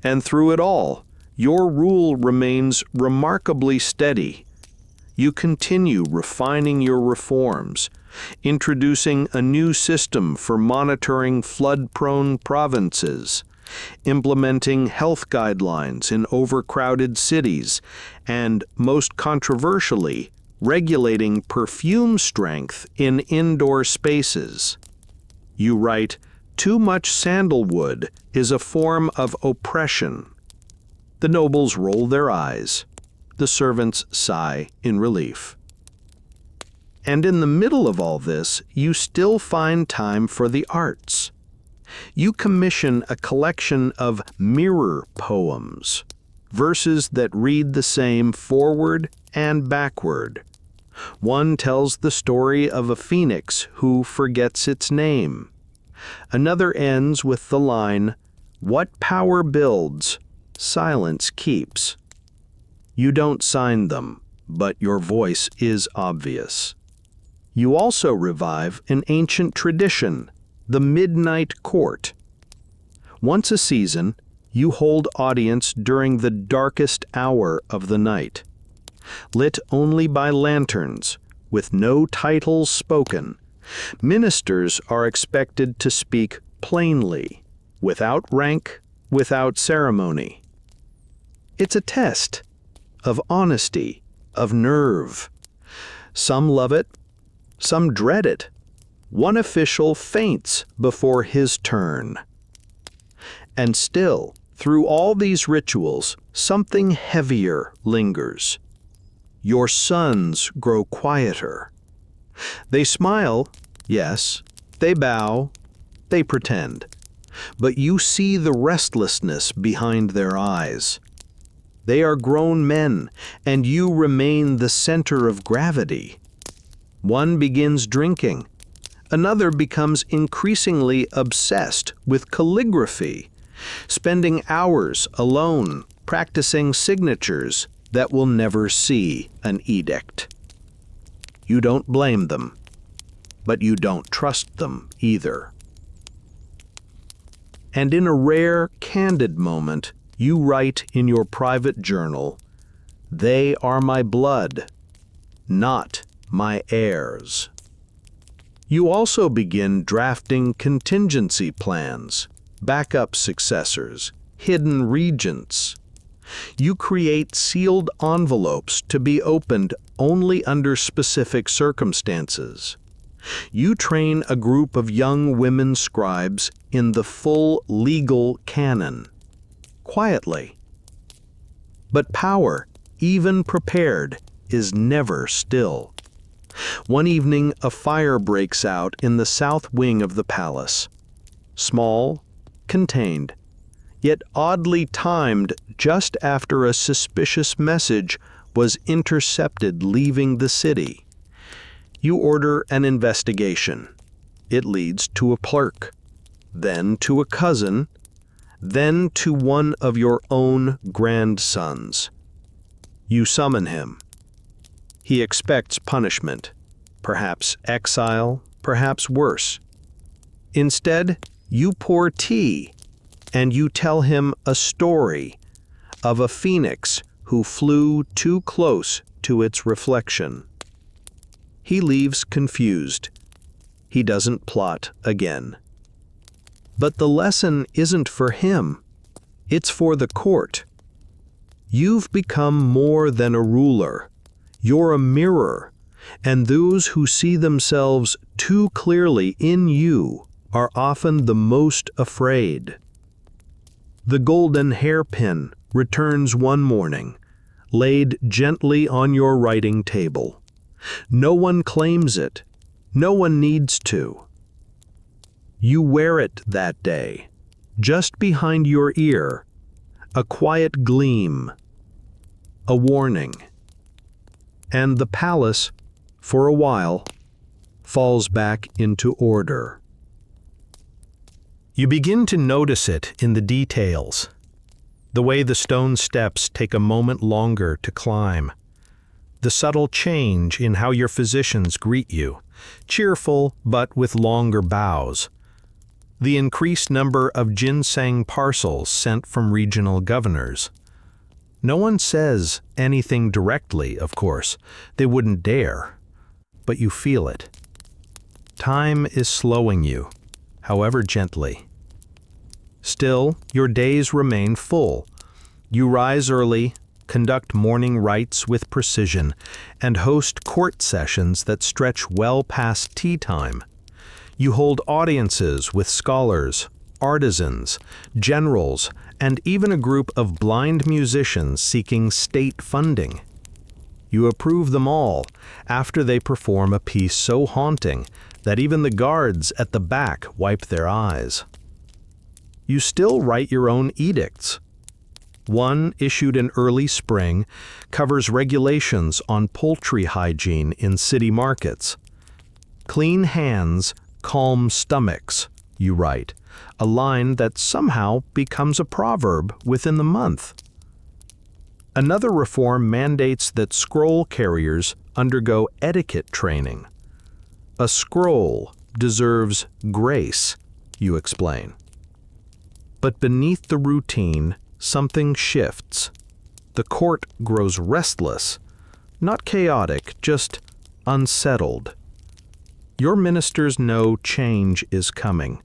[SPEAKER 1] And through it all, your rule remains remarkably steady. You continue refining your reforms, introducing a new system for monitoring flood-prone provinces, implementing health guidelines in overcrowded cities, and, most controversially, regulating perfume strength in indoor spaces. You write, "Too much sandalwood is a form of oppression." The nobles roll their eyes. The servants sigh in relief. And in the middle of all this, you still find time for the arts. You commission a collection of mirror poems, verses that read the same forward and backward. One tells the story of a phoenix who forgets its name. Another ends with the line, "What power builds, silence keeps." You don't sign them, but your voice is obvious. You also revive an ancient tradition, the midnight court. Once a season, you hold audience during the darkest hour of the night. Lit only by lanterns, with no titles spoken, ministers are expected to speak plainly, without rank, without ceremony. It's a test of honesty, of nerve. Some love it, some dread it. One official faints before his turn. And still, through all these rituals, something heavier lingers. Your sons grow quieter. They smile, yes, they bow, they pretend. But you see the restlessness behind their eyes. They are grown men, and you remain the center of gravity. One begins drinking. Another becomes increasingly obsessed with calligraphy, spending hours alone practicing signatures that will never see an edict. You don't blame them, but you don't trust them either. And in a rare, candid moment, you write in your private journal, "They are my blood, not my heirs." You also begin drafting contingency plans, backup successors, hidden regents. You create sealed envelopes to be opened only under specific circumstances. You train a group of young women scribes in the full legal canon, quietly. But power, even prepared, is never still. One evening, a fire breaks out in the south wing of the palace. Small, contained, yet oddly timed just after a suspicious message was intercepted leaving the city. You order an investigation. It leads to a clerk, then to a cousin, then to one of your own grandsons. You summon him. He expects punishment, perhaps exile, perhaps worse. Instead, you pour tea, and you tell him a story of a phoenix who flew too close to its reflection. He leaves confused. He doesn't plot again. But the lesson isn't for him. It's for the court. You've become more than a ruler. You're a mirror, and those who see themselves too clearly in you are often the most afraid. The golden hairpin returns one morning, laid gently on your writing table. No one claims it. No one needs to. You wear it that day, just behind your ear, a quiet gleam, a warning. And the palace, for a while, falls back into order. You begin to notice it in the details, the way the stone steps take a moment longer to climb, the subtle change in how your physicians greet you, cheerful but with longer bows, the increased number of ginseng parcels sent from regional governors. No one says anything directly, of course. They wouldn't dare. But you feel it. Time is slowing you, however gently. Still, your days remain full. You rise early, conduct morning rites with precision, and host court sessions that stretch well past tea time. You hold audiences with scholars, artisans, generals, and even a group of blind musicians seeking state funding. You approve them all after they perform a piece so haunting that even the guards at the back wipe their eyes. You still write your own edicts. One, issued in early spring, covers regulations on poultry hygiene in city markets. Clean hands, calm stomachs, you write, a line that somehow becomes a proverb within the month. Another reform mandates that scroll carriers undergo etiquette training. A scroll deserves grace, you explain. But beneath the routine, something shifts. The court grows restless, not chaotic, just unsettled. Your ministers know change is coming,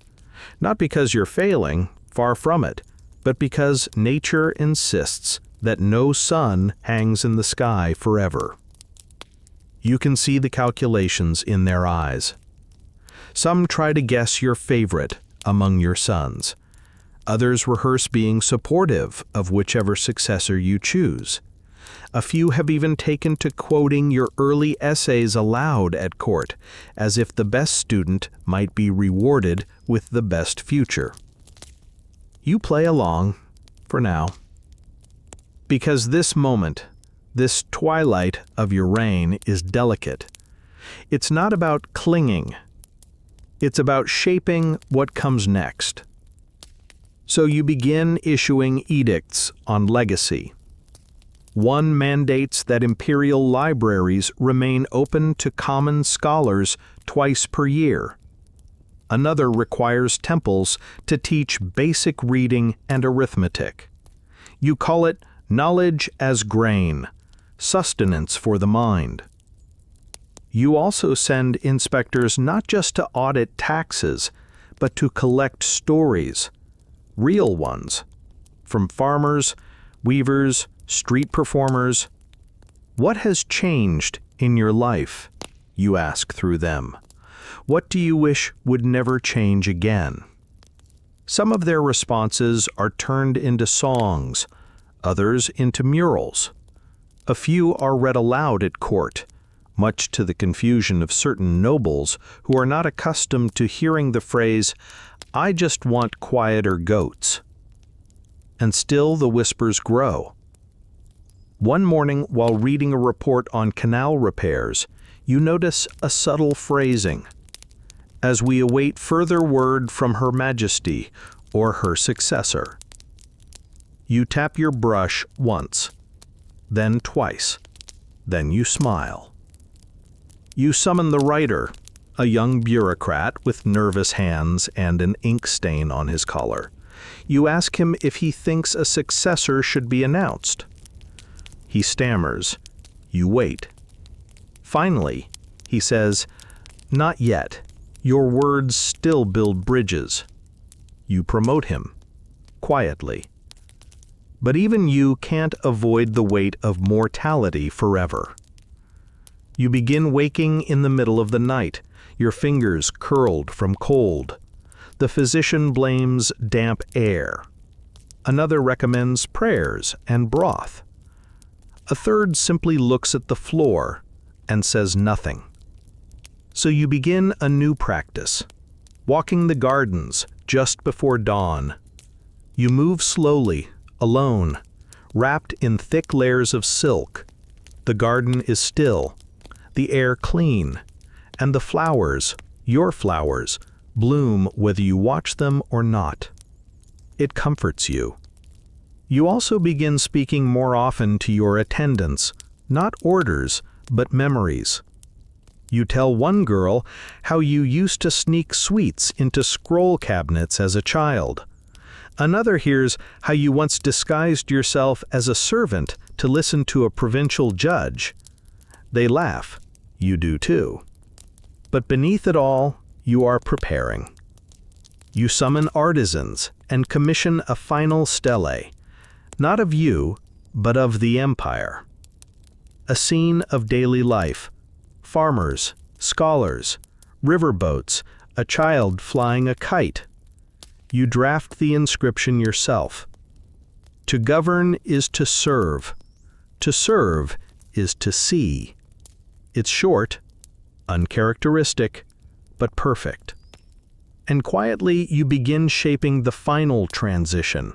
[SPEAKER 1] not because you're failing, far from it, but because nature insists that no sun hangs in the sky forever. You can see the calculations in their eyes. Some try to guess your favorite among your sons. Others rehearse being supportive of whichever successor you choose. A few have even taken to quoting your early essays aloud at court, as if the best student might be rewarded with the best future. You play along, for now. Because this moment, this twilight of your reign is delicate. It's not about clinging. It's about shaping what comes next. So you begin issuing edicts on legacy. One mandates that imperial libraries remain open to common scholars twice per year. Another requires temples to teach basic reading and arithmetic. You call it knowledge as grain, sustenance for the mind. You also send inspectors not just to audit taxes, but to collect stories, real ones, from farmers, weavers, street performers. What has changed in your life? You ask through them. What do you wish would never change again? Some of their responses are turned into songs, others into murals. A few are read aloud at court, much to the confusion of certain nobles who are not accustomed to hearing the phrase, "I just want quieter goats." And still the whispers grow. One morning, while reading a report on canal repairs, you notice a subtle phrasing. As we await further word from Her Majesty or her successor. You tap your brush once, then twice, then you smile. You summon the writer, a young bureaucrat with nervous hands and an ink stain on his collar. You ask him if he thinks a successor should be announced. He stammers. You wait. Finally, he says, "Not yet. Your words still build bridges." You promote him, quietly. But even you can't avoid the weight of mortality forever. You begin waking in the middle of the night, your fingers curled from cold. The physician blames damp air. Another recommends prayers and broth. A third simply looks at the floor and says nothing. So you begin a new practice, walking the gardens just before dawn. You move slowly, alone, wrapped in thick layers of silk. The garden is still, the air clean, and the flowers, your flowers, bloom whether you watch them or not. It comforts you. You also begin speaking more often to your attendants, not orders, but memories. You tell one girl how you used to sneak sweets into scroll cabinets as a child. Another hears how you once disguised yourself as a servant to listen to a provincial judge. They laugh. You do too. But beneath it all, you are preparing. You summon artisans and commission a final stele, not of you, but of the empire. A scene of daily life, farmers, scholars, riverboats, a child flying a kite. You draft the inscription yourself. To govern is to serve. To serve is to see. It's short, uncharacteristic, but perfect. And quietly you begin shaping the final transition.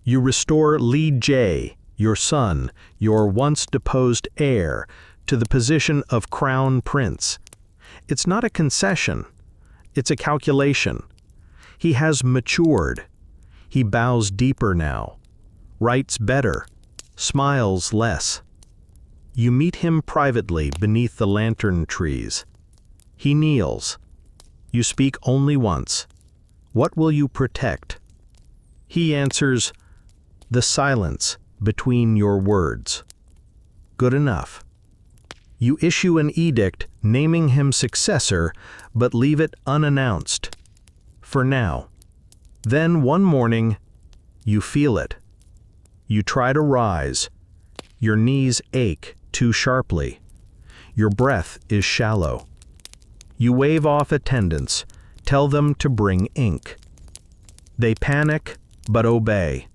[SPEAKER 1] You restore Li Jie, your son, your once deposed heir, to the position of crown prince. It's not a concession, it's a calculation. He has matured. He bows deeper now, writes better, smiles less. You meet him privately beneath the lantern trees. He kneels. You speak only once. What will you protect? He answers, the silence between your words. Good enough. You issue an edict naming him successor, but leave it unannounced. For now. Then one morning, you feel it. You try to rise. Your knees ache too sharply. Your breath is shallow. You wave off attendants, tell them to bring ink. They panic, but obey.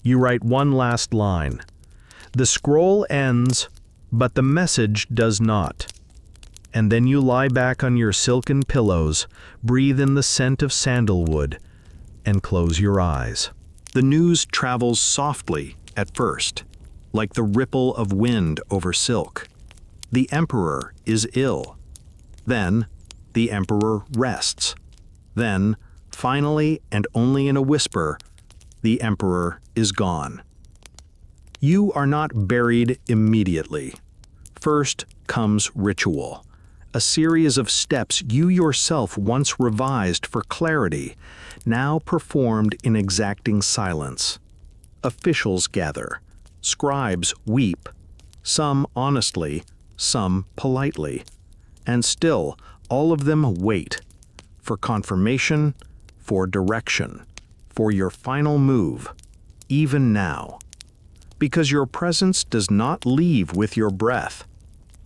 [SPEAKER 1] You write one last line. The scroll ends, but the message does not. And then you lie back on your silken pillows, breathe in the scent of sandalwood, and close your eyes. The news travels softly at first, like the ripple of wind over silk. The emperor is ill. Then, the emperor rests. Then, finally and only in a whisper, the emperor is gone. You are not buried immediately. First comes ritual, a series of steps you yourself once revised for clarity, now performed in exacting silence. Officials gather. Scribes weep, some honestly, some politely. And still, all of them wait for confirmation, for direction, for your final move, even now. Because your presence does not leave with your breath.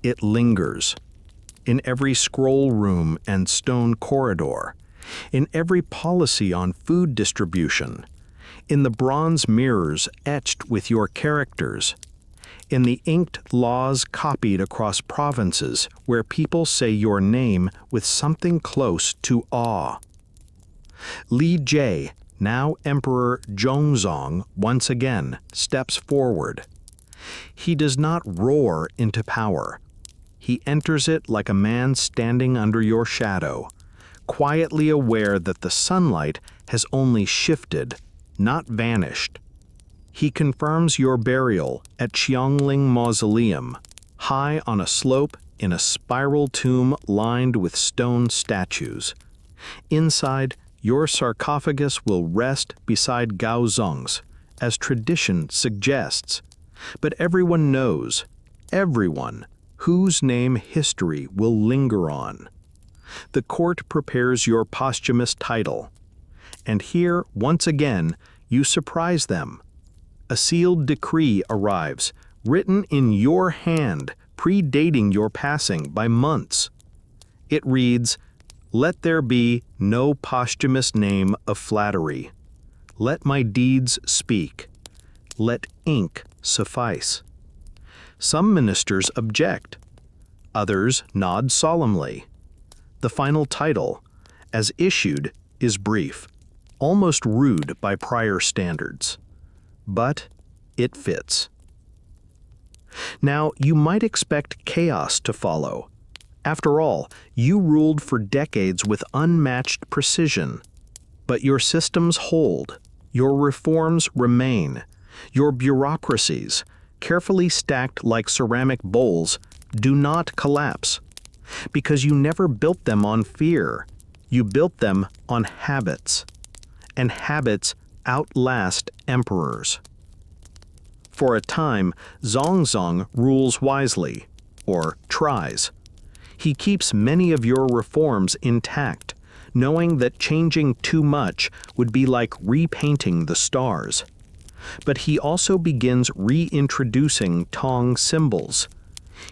[SPEAKER 1] It lingers. In every scroll room and stone corridor, in every policy on food distribution, in the bronze mirrors etched with your characters, in the inked laws copied across provinces where people say your name with something close to awe. Li Jie, now Emperor Zhongzong, once again steps forward. He does not roar into power. He enters it like a man standing under your shadow, quietly aware that the sunlight has only shifted, not vanished. He confirms your burial at Qiangling Mausoleum, high on a slope in a spiral tomb lined with stone statues. Inside, your sarcophagus will rest beside Gaozong's, as tradition suggests. But everyone knows, everyone, whose name history will linger on. The court prepares your posthumous title. And here, once again, you surprise them. A sealed decree arrives, written in your hand, predating your passing by months. It reads, "Let there be no posthumous name of flattery. Let my deeds speak. Let ink suffice." Some ministers object. Others nod solemnly. The final title, as issued, is brief, almost rude by prior standards. But it fits. Now, you might expect chaos to follow. After all, you ruled for decades with unmatched precision. But your systems hold, your reforms remain, your bureaucracies, carefully stacked like ceramic bowls, do not collapse. Because you never built them on fear, you built them on habits. And habits outlast emperors. For a time, Zhongzong rules wisely, or tries. He keeps many of your reforms intact, knowing that changing too much would be like repainting the stars. But he also begins reintroducing Tong symbols.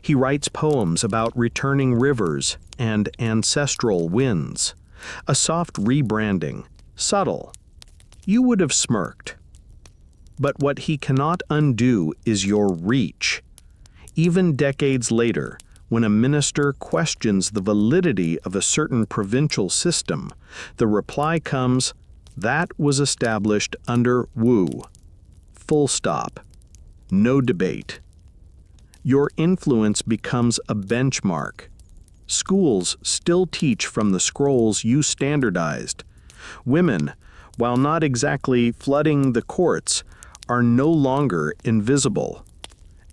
[SPEAKER 1] He writes poems about returning rivers and ancestral winds. A soft rebranding, subtle. You would have smirked. But what he cannot undo is your reach. Even decades later, When a minister questions the validity of a certain provincial system, the reply comes, "That was established under Wu." Full stop. No debate. Your influence becomes a benchmark. Schools still teach from the scrolls you standardized. Women, while not exactly flooding the courts, are no longer invisible.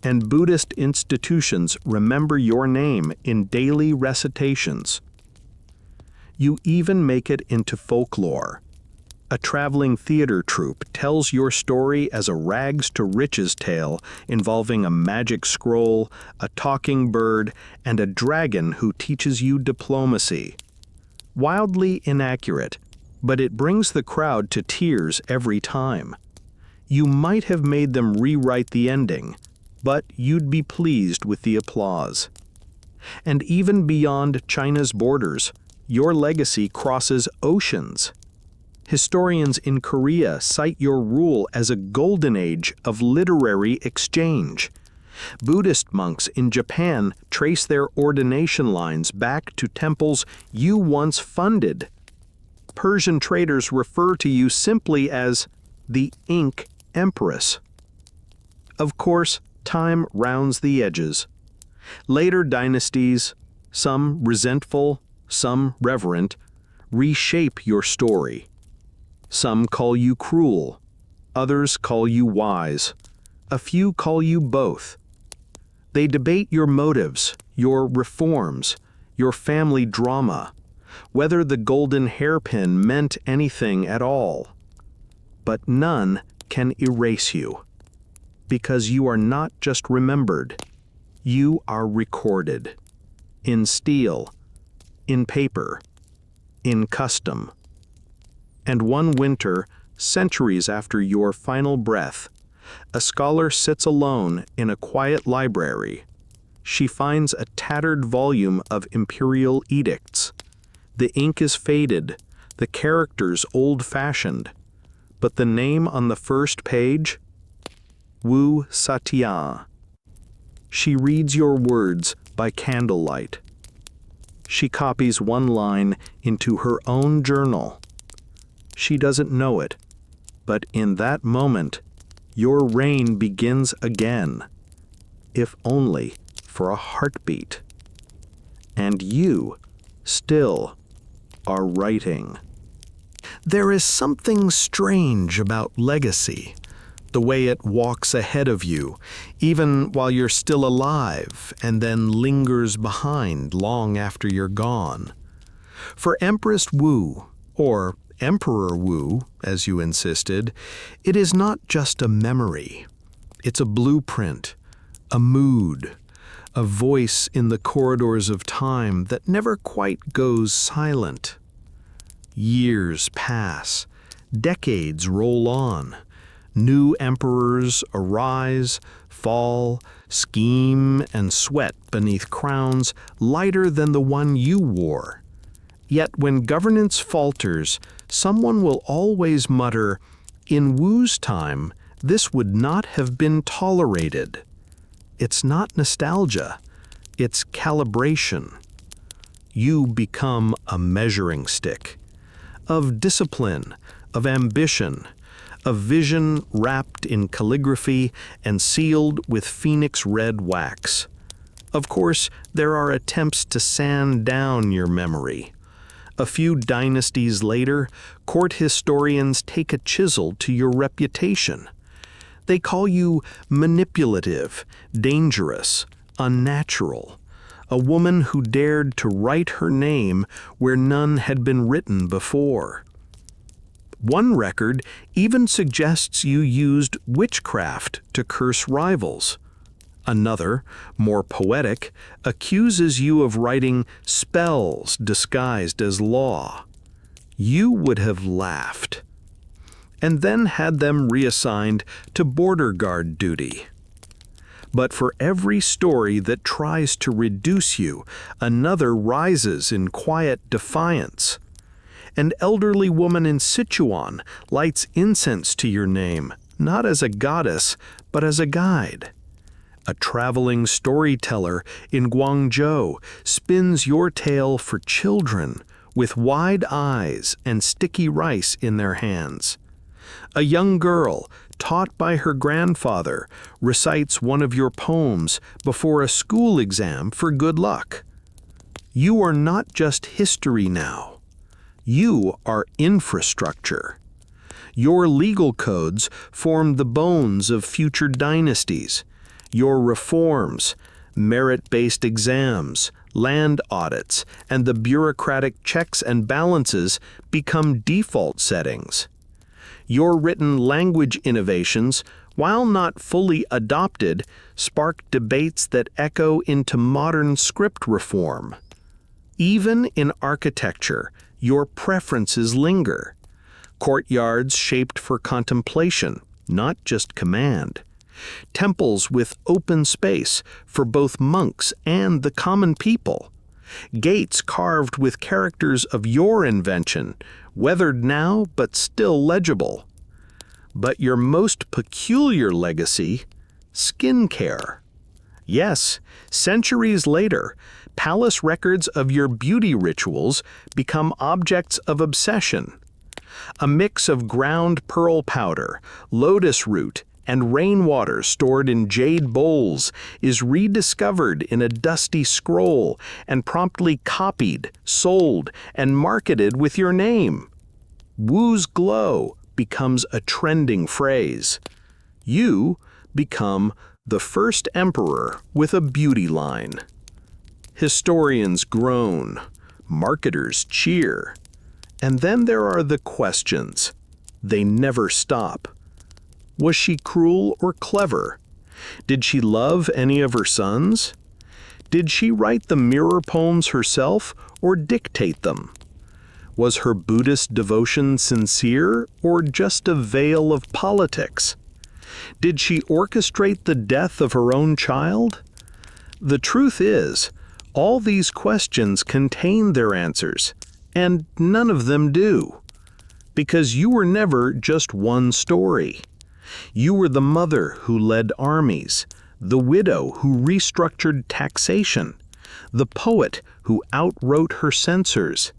[SPEAKER 1] And Buddhist institutions remember your name in daily recitations. You even make it into folklore. A traveling theater troupe tells your story as a rags-to-riches tale involving a magic scroll, a talking bird, and a dragon who teaches you diplomacy. Wildly inaccurate, but it brings the crowd to tears every time. You might have made them rewrite the ending, but you'd be pleased with the applause. And even beyond China's borders, your legacy crosses oceans. Historians in Korea cite your rule as a golden age of literary exchange. Buddhist monks in Japan trace their ordination lines back to temples you once funded. Persian traders refer to you simply as the ink Empress. Of course, time rounds the edges. Later dynasties, some resentful, some reverent, reshape your story. Some call you cruel, others call you wise, a few call you both. They debate your motives, your reforms, your family drama, whether the golden hairpin meant anything at all. But none can erase you, because you are not just remembered, you are recorded. In steel, in paper, in custom. And one winter, centuries after your final breath, a scholar sits alone in a quiet library. She finds a tattered volume of imperial edicts. The ink is faded, the characters old-fashioned, but the name on the first page? Wu Satya. She reads your words by candlelight. She copies one line into her own journal. She doesn't know it, but in that moment, your reign begins again, if only for a heartbeat. And you still are writing. There is something strange about legacy, the way it walks ahead of you, even while you're still alive, and then lingers behind long after you're gone. For Empress Wu, or Emperor Wu, as you insisted, it is not just a memory. It's a blueprint, a mood, a voice in the corridors of time that never quite goes silent. Years pass, decades roll on. New emperors arise, fall, scheme, and sweat beneath crowns lighter than the one you wore. Yet when governance falters, someone will always mutter, "In Wu's time, this would not have been tolerated." It's not nostalgia, it's calibration. You become a measuring stick of discipline, of ambition, a vision wrapped in calligraphy and sealed with phoenix red wax. Of course, there are attempts to sand down your memory. A few dynasties later, court historians take a chisel to your reputation. They call you manipulative, dangerous, unnatural, a woman who dared to write her name where none had been written before. One record even suggests you used witchcraft to curse rivals. Another, more poetic, accuses you of writing spells disguised as law. You would have laughed, and then had them reassigned to border guard duty. But for every story that tries to reduce you, another rises in quiet defiance. An elderly woman in Sichuan lights incense to your name, not as a goddess, but as a guide. A traveling storyteller in Guangzhou spins your tale for children with wide eyes and sticky rice in their hands. A young girl, taught by her grandfather, recites one of your poems before a school exam for good luck. You are not just history now. You are infrastructure. Your legal codes form the bones of future dynasties. Your reforms, merit-based exams, land audits, and the bureaucratic checks and balances become default settings. Your written language innovations, while not fully adopted, spark debates that echo into modern script reform. Even in architecture, your preferences linger. Courtyards shaped for contemplation, not just command. Temples with open space for both monks and the common people. Gates carved with characters of your invention, weathered now but still legible. But your most peculiar legacy, skincare. Yes, centuries later, palace records of your beauty rituals become objects of obsession. A mix of ground pearl powder, lotus root, and rainwater stored in jade bowls is rediscovered in a dusty scroll and promptly copied, sold, and marketed with your name. Wu's glow becomes a trending phrase. You become the first emperor with a beauty line. Historians groan, marketers cheer. And then there are the questions. They never stop. Was she cruel or clever? Did she love any of her sons? Did she write the mirror poems herself or dictate them? Was her Buddhist devotion sincere or just a veil of politics? Did she orchestrate the death of her own child? The truth is, all these questions contain their answers, and none of them do. Because you were never just one story. You were the mother who led armies, the widow who restructured taxation, the poet who outwrote her censors,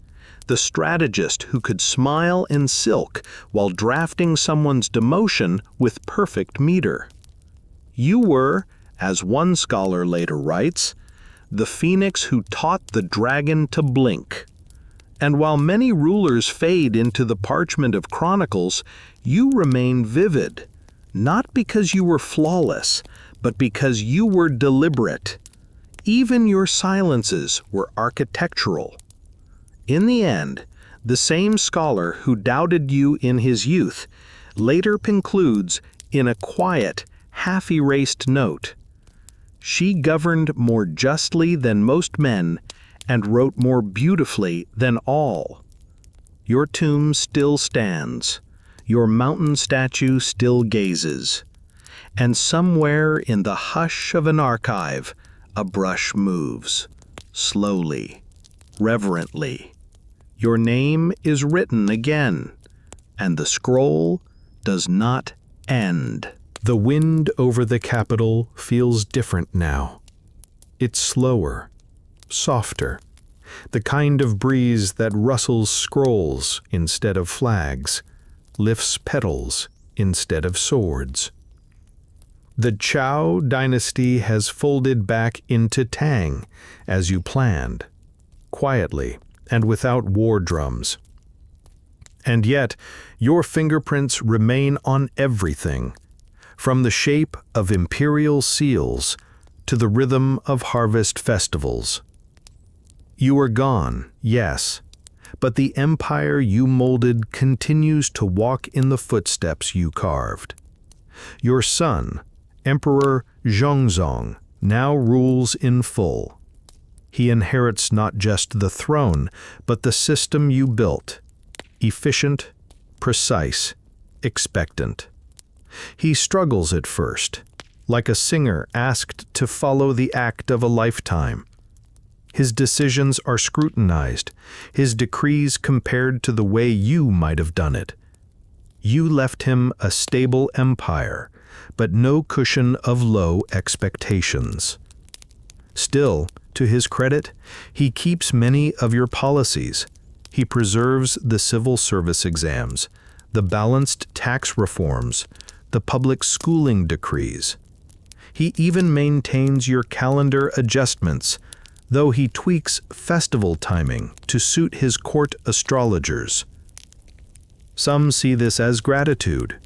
[SPEAKER 1] the strategist who could smile in silk while drafting someone's demotion with perfect meter. You were, as one scholar later writes, the phoenix who taught the dragon to blink. And while many rulers fade into the parchment of chronicles, you remain vivid, not because you were flawless, but because you were deliberate. Even your silences were architectural. In the end, the same scholar who doubted you in his youth later concludes in a quiet, half-erased note. She governed more justly than most men and wrote more beautifully than all. Your tomb still stands. Your mountain statue still gazes. And somewhere in the hush of an archive, a brush moves, slowly, reverently. Your name is written again, and the scroll does not end. The wind over the capital feels different now. It's slower, softer, the kind of breeze that rustles scrolls instead of flags, lifts petals instead of swords. The Zhou dynasty has folded back into Tang, as you planned, quietly and without war drums. And yet, your fingerprints remain on everything, from the shape of imperial seals to the rhythm of harvest festivals. You are gone, yes, but the empire you molded continues to walk in the footsteps you carved. Your son, Emperor Zhongzong, now rules in full. He inherits not just the throne, but the system you built. Efficient, precise, expectant. He struggles at first, like a singer asked to follow the act of a lifetime. His decisions are scrutinized, his decrees compared to the way you might have done it. You left him a stable empire, but no cushion of low expectations. Still, to his credit, he keeps many of your policies. He preserves the civil service exams, the balanced tax reforms, the public schooling decrees. He even maintains your calendar adjustments, though he tweaks festival timing to suit his court astrologers. Some see this as gratitude,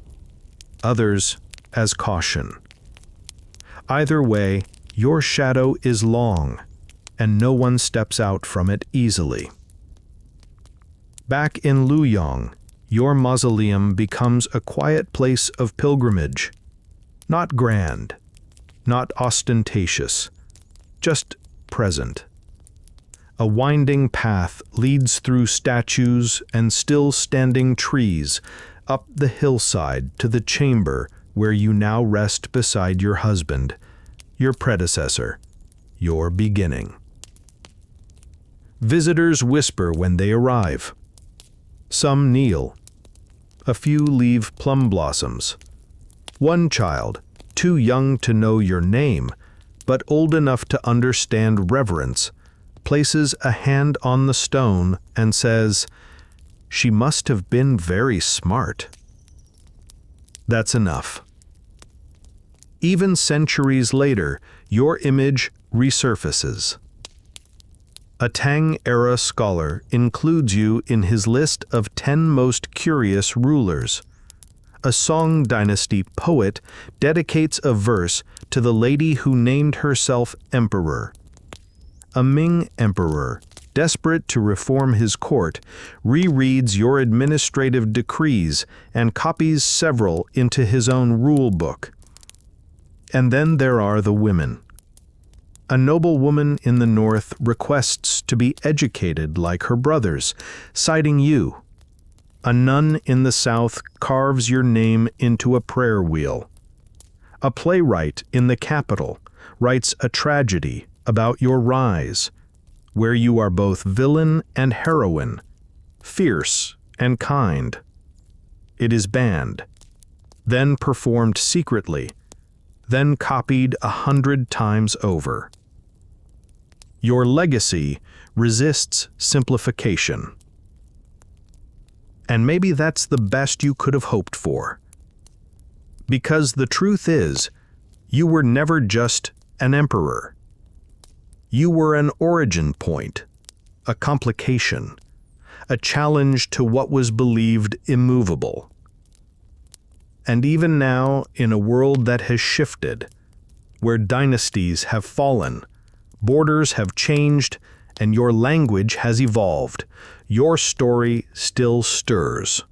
[SPEAKER 1] others as caution. Either way, your shadow is long, and no one steps out from it easily. Back in Luyang, your mausoleum becomes a quiet place of pilgrimage, not grand, not ostentatious, just present. A winding path leads through statues and still-standing trees up the hillside to the chamber where you now rest beside your husband, your predecessor, your beginning. Visitors whisper when they arrive. Some kneel. A few leave plum blossoms. One child, too young to know your name, but old enough to understand reverence, places a hand on the stone and says, "She must have been very smart." That's enough. Even centuries later, your image resurfaces. A Tang-era scholar includes you in his list of 10 most curious rulers. A Song dynasty poet dedicates a verse to the lady who named herself emperor. A Ming emperor, desperate to reform his court, rereads your administrative decrees and copies several into his own rule book. And then there are the women. A noble woman in the north requests to be educated like her brothers, citing you. A nun in the south carves your name into a prayer wheel. A playwright in the capital writes a tragedy about your rise, where you are both villain and heroine, fierce and kind. It is banned, then performed secretly, then copied 100 times over. Your legacy resists simplification. And maybe that's the best you could have hoped for. Because the truth is, you were never just an emperor. You were an origin point, a complication, a challenge to what was believed immovable. And even now, in a world that has shifted, where dynasties have fallen, borders have changed, and your language has evolved, your story still stirs.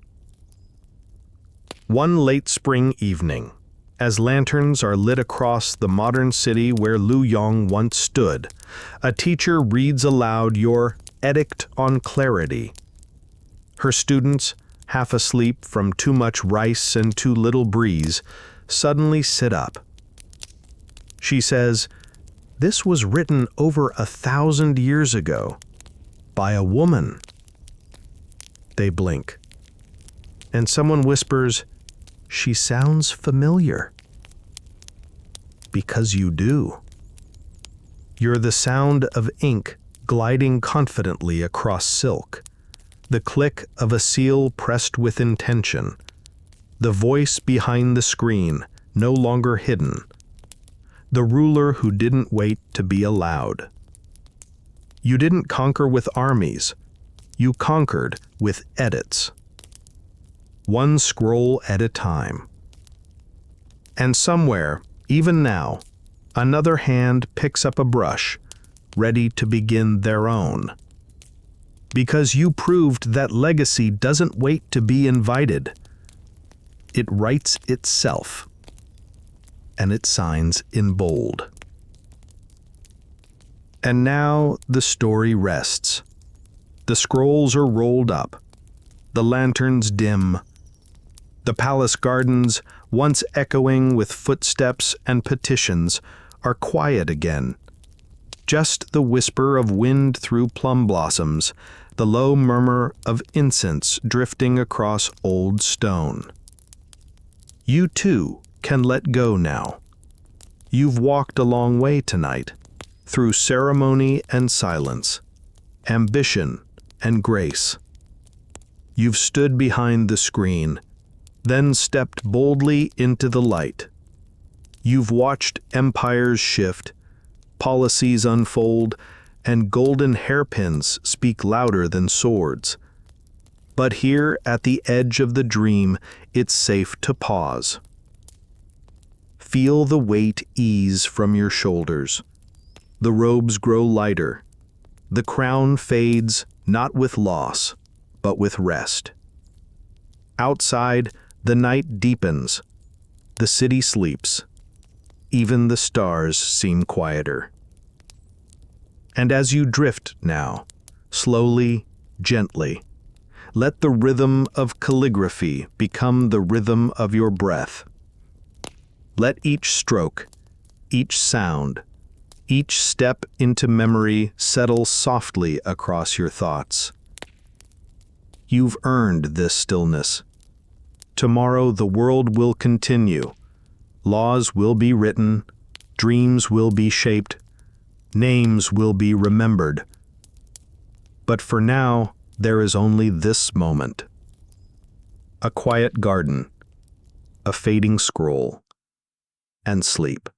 [SPEAKER 1] One late spring evening, as lanterns are lit across the modern city where Luyang once stood, a teacher reads aloud your Edict on Clarity. Her students, half asleep from too much rice and too little breeze, suddenly sit up. She says, "This was written over 1,000 years ago, by a woman." They blink, and someone whispers, "She sounds familiar." Because you do. You're the sound of ink gliding confidently across silk, the click of a seal pressed with intention, the voice behind the screen, no longer hidden, the ruler who didn't wait to be allowed. You didn't conquer with armies, you conquered with edits. One scroll at a time. And somewhere, even now, another hand picks up a brush, ready to begin their own. Because you proved that legacy doesn't wait to be invited. It writes itself, and it signs in bold. And now the story rests. The scrolls are rolled up, the lanterns dim. The palace gardens, once echoing with footsteps and petitions, are quiet again. Just the whisper of wind through plum blossoms, the low murmur of incense drifting across old stone. You too can let go now. You've walked a long way tonight, through ceremony and silence, ambition and grace. You've stood behind the screen, then stepped boldly into the light. You've watched empires shift, policies unfold, and golden hairpins speak louder than swords. But here at the edge of the dream, it's safe to pause. Feel the weight ease from your shoulders. The robes grow lighter. The crown fades not with loss, but with rest. Outside, the night deepens. The city sleeps. Even the stars seem quieter. And as you drift now, slowly, gently, let the rhythm of calligraphy become the rhythm of your breath. Let each stroke, each sound, each step into memory settle softly across your thoughts. You've earned this stillness. Tomorrow the world will continue. Laws will be written, dreams will be shaped, names will be remembered. But for now, there is only this moment. A quiet garden, a fading scroll, and sleep.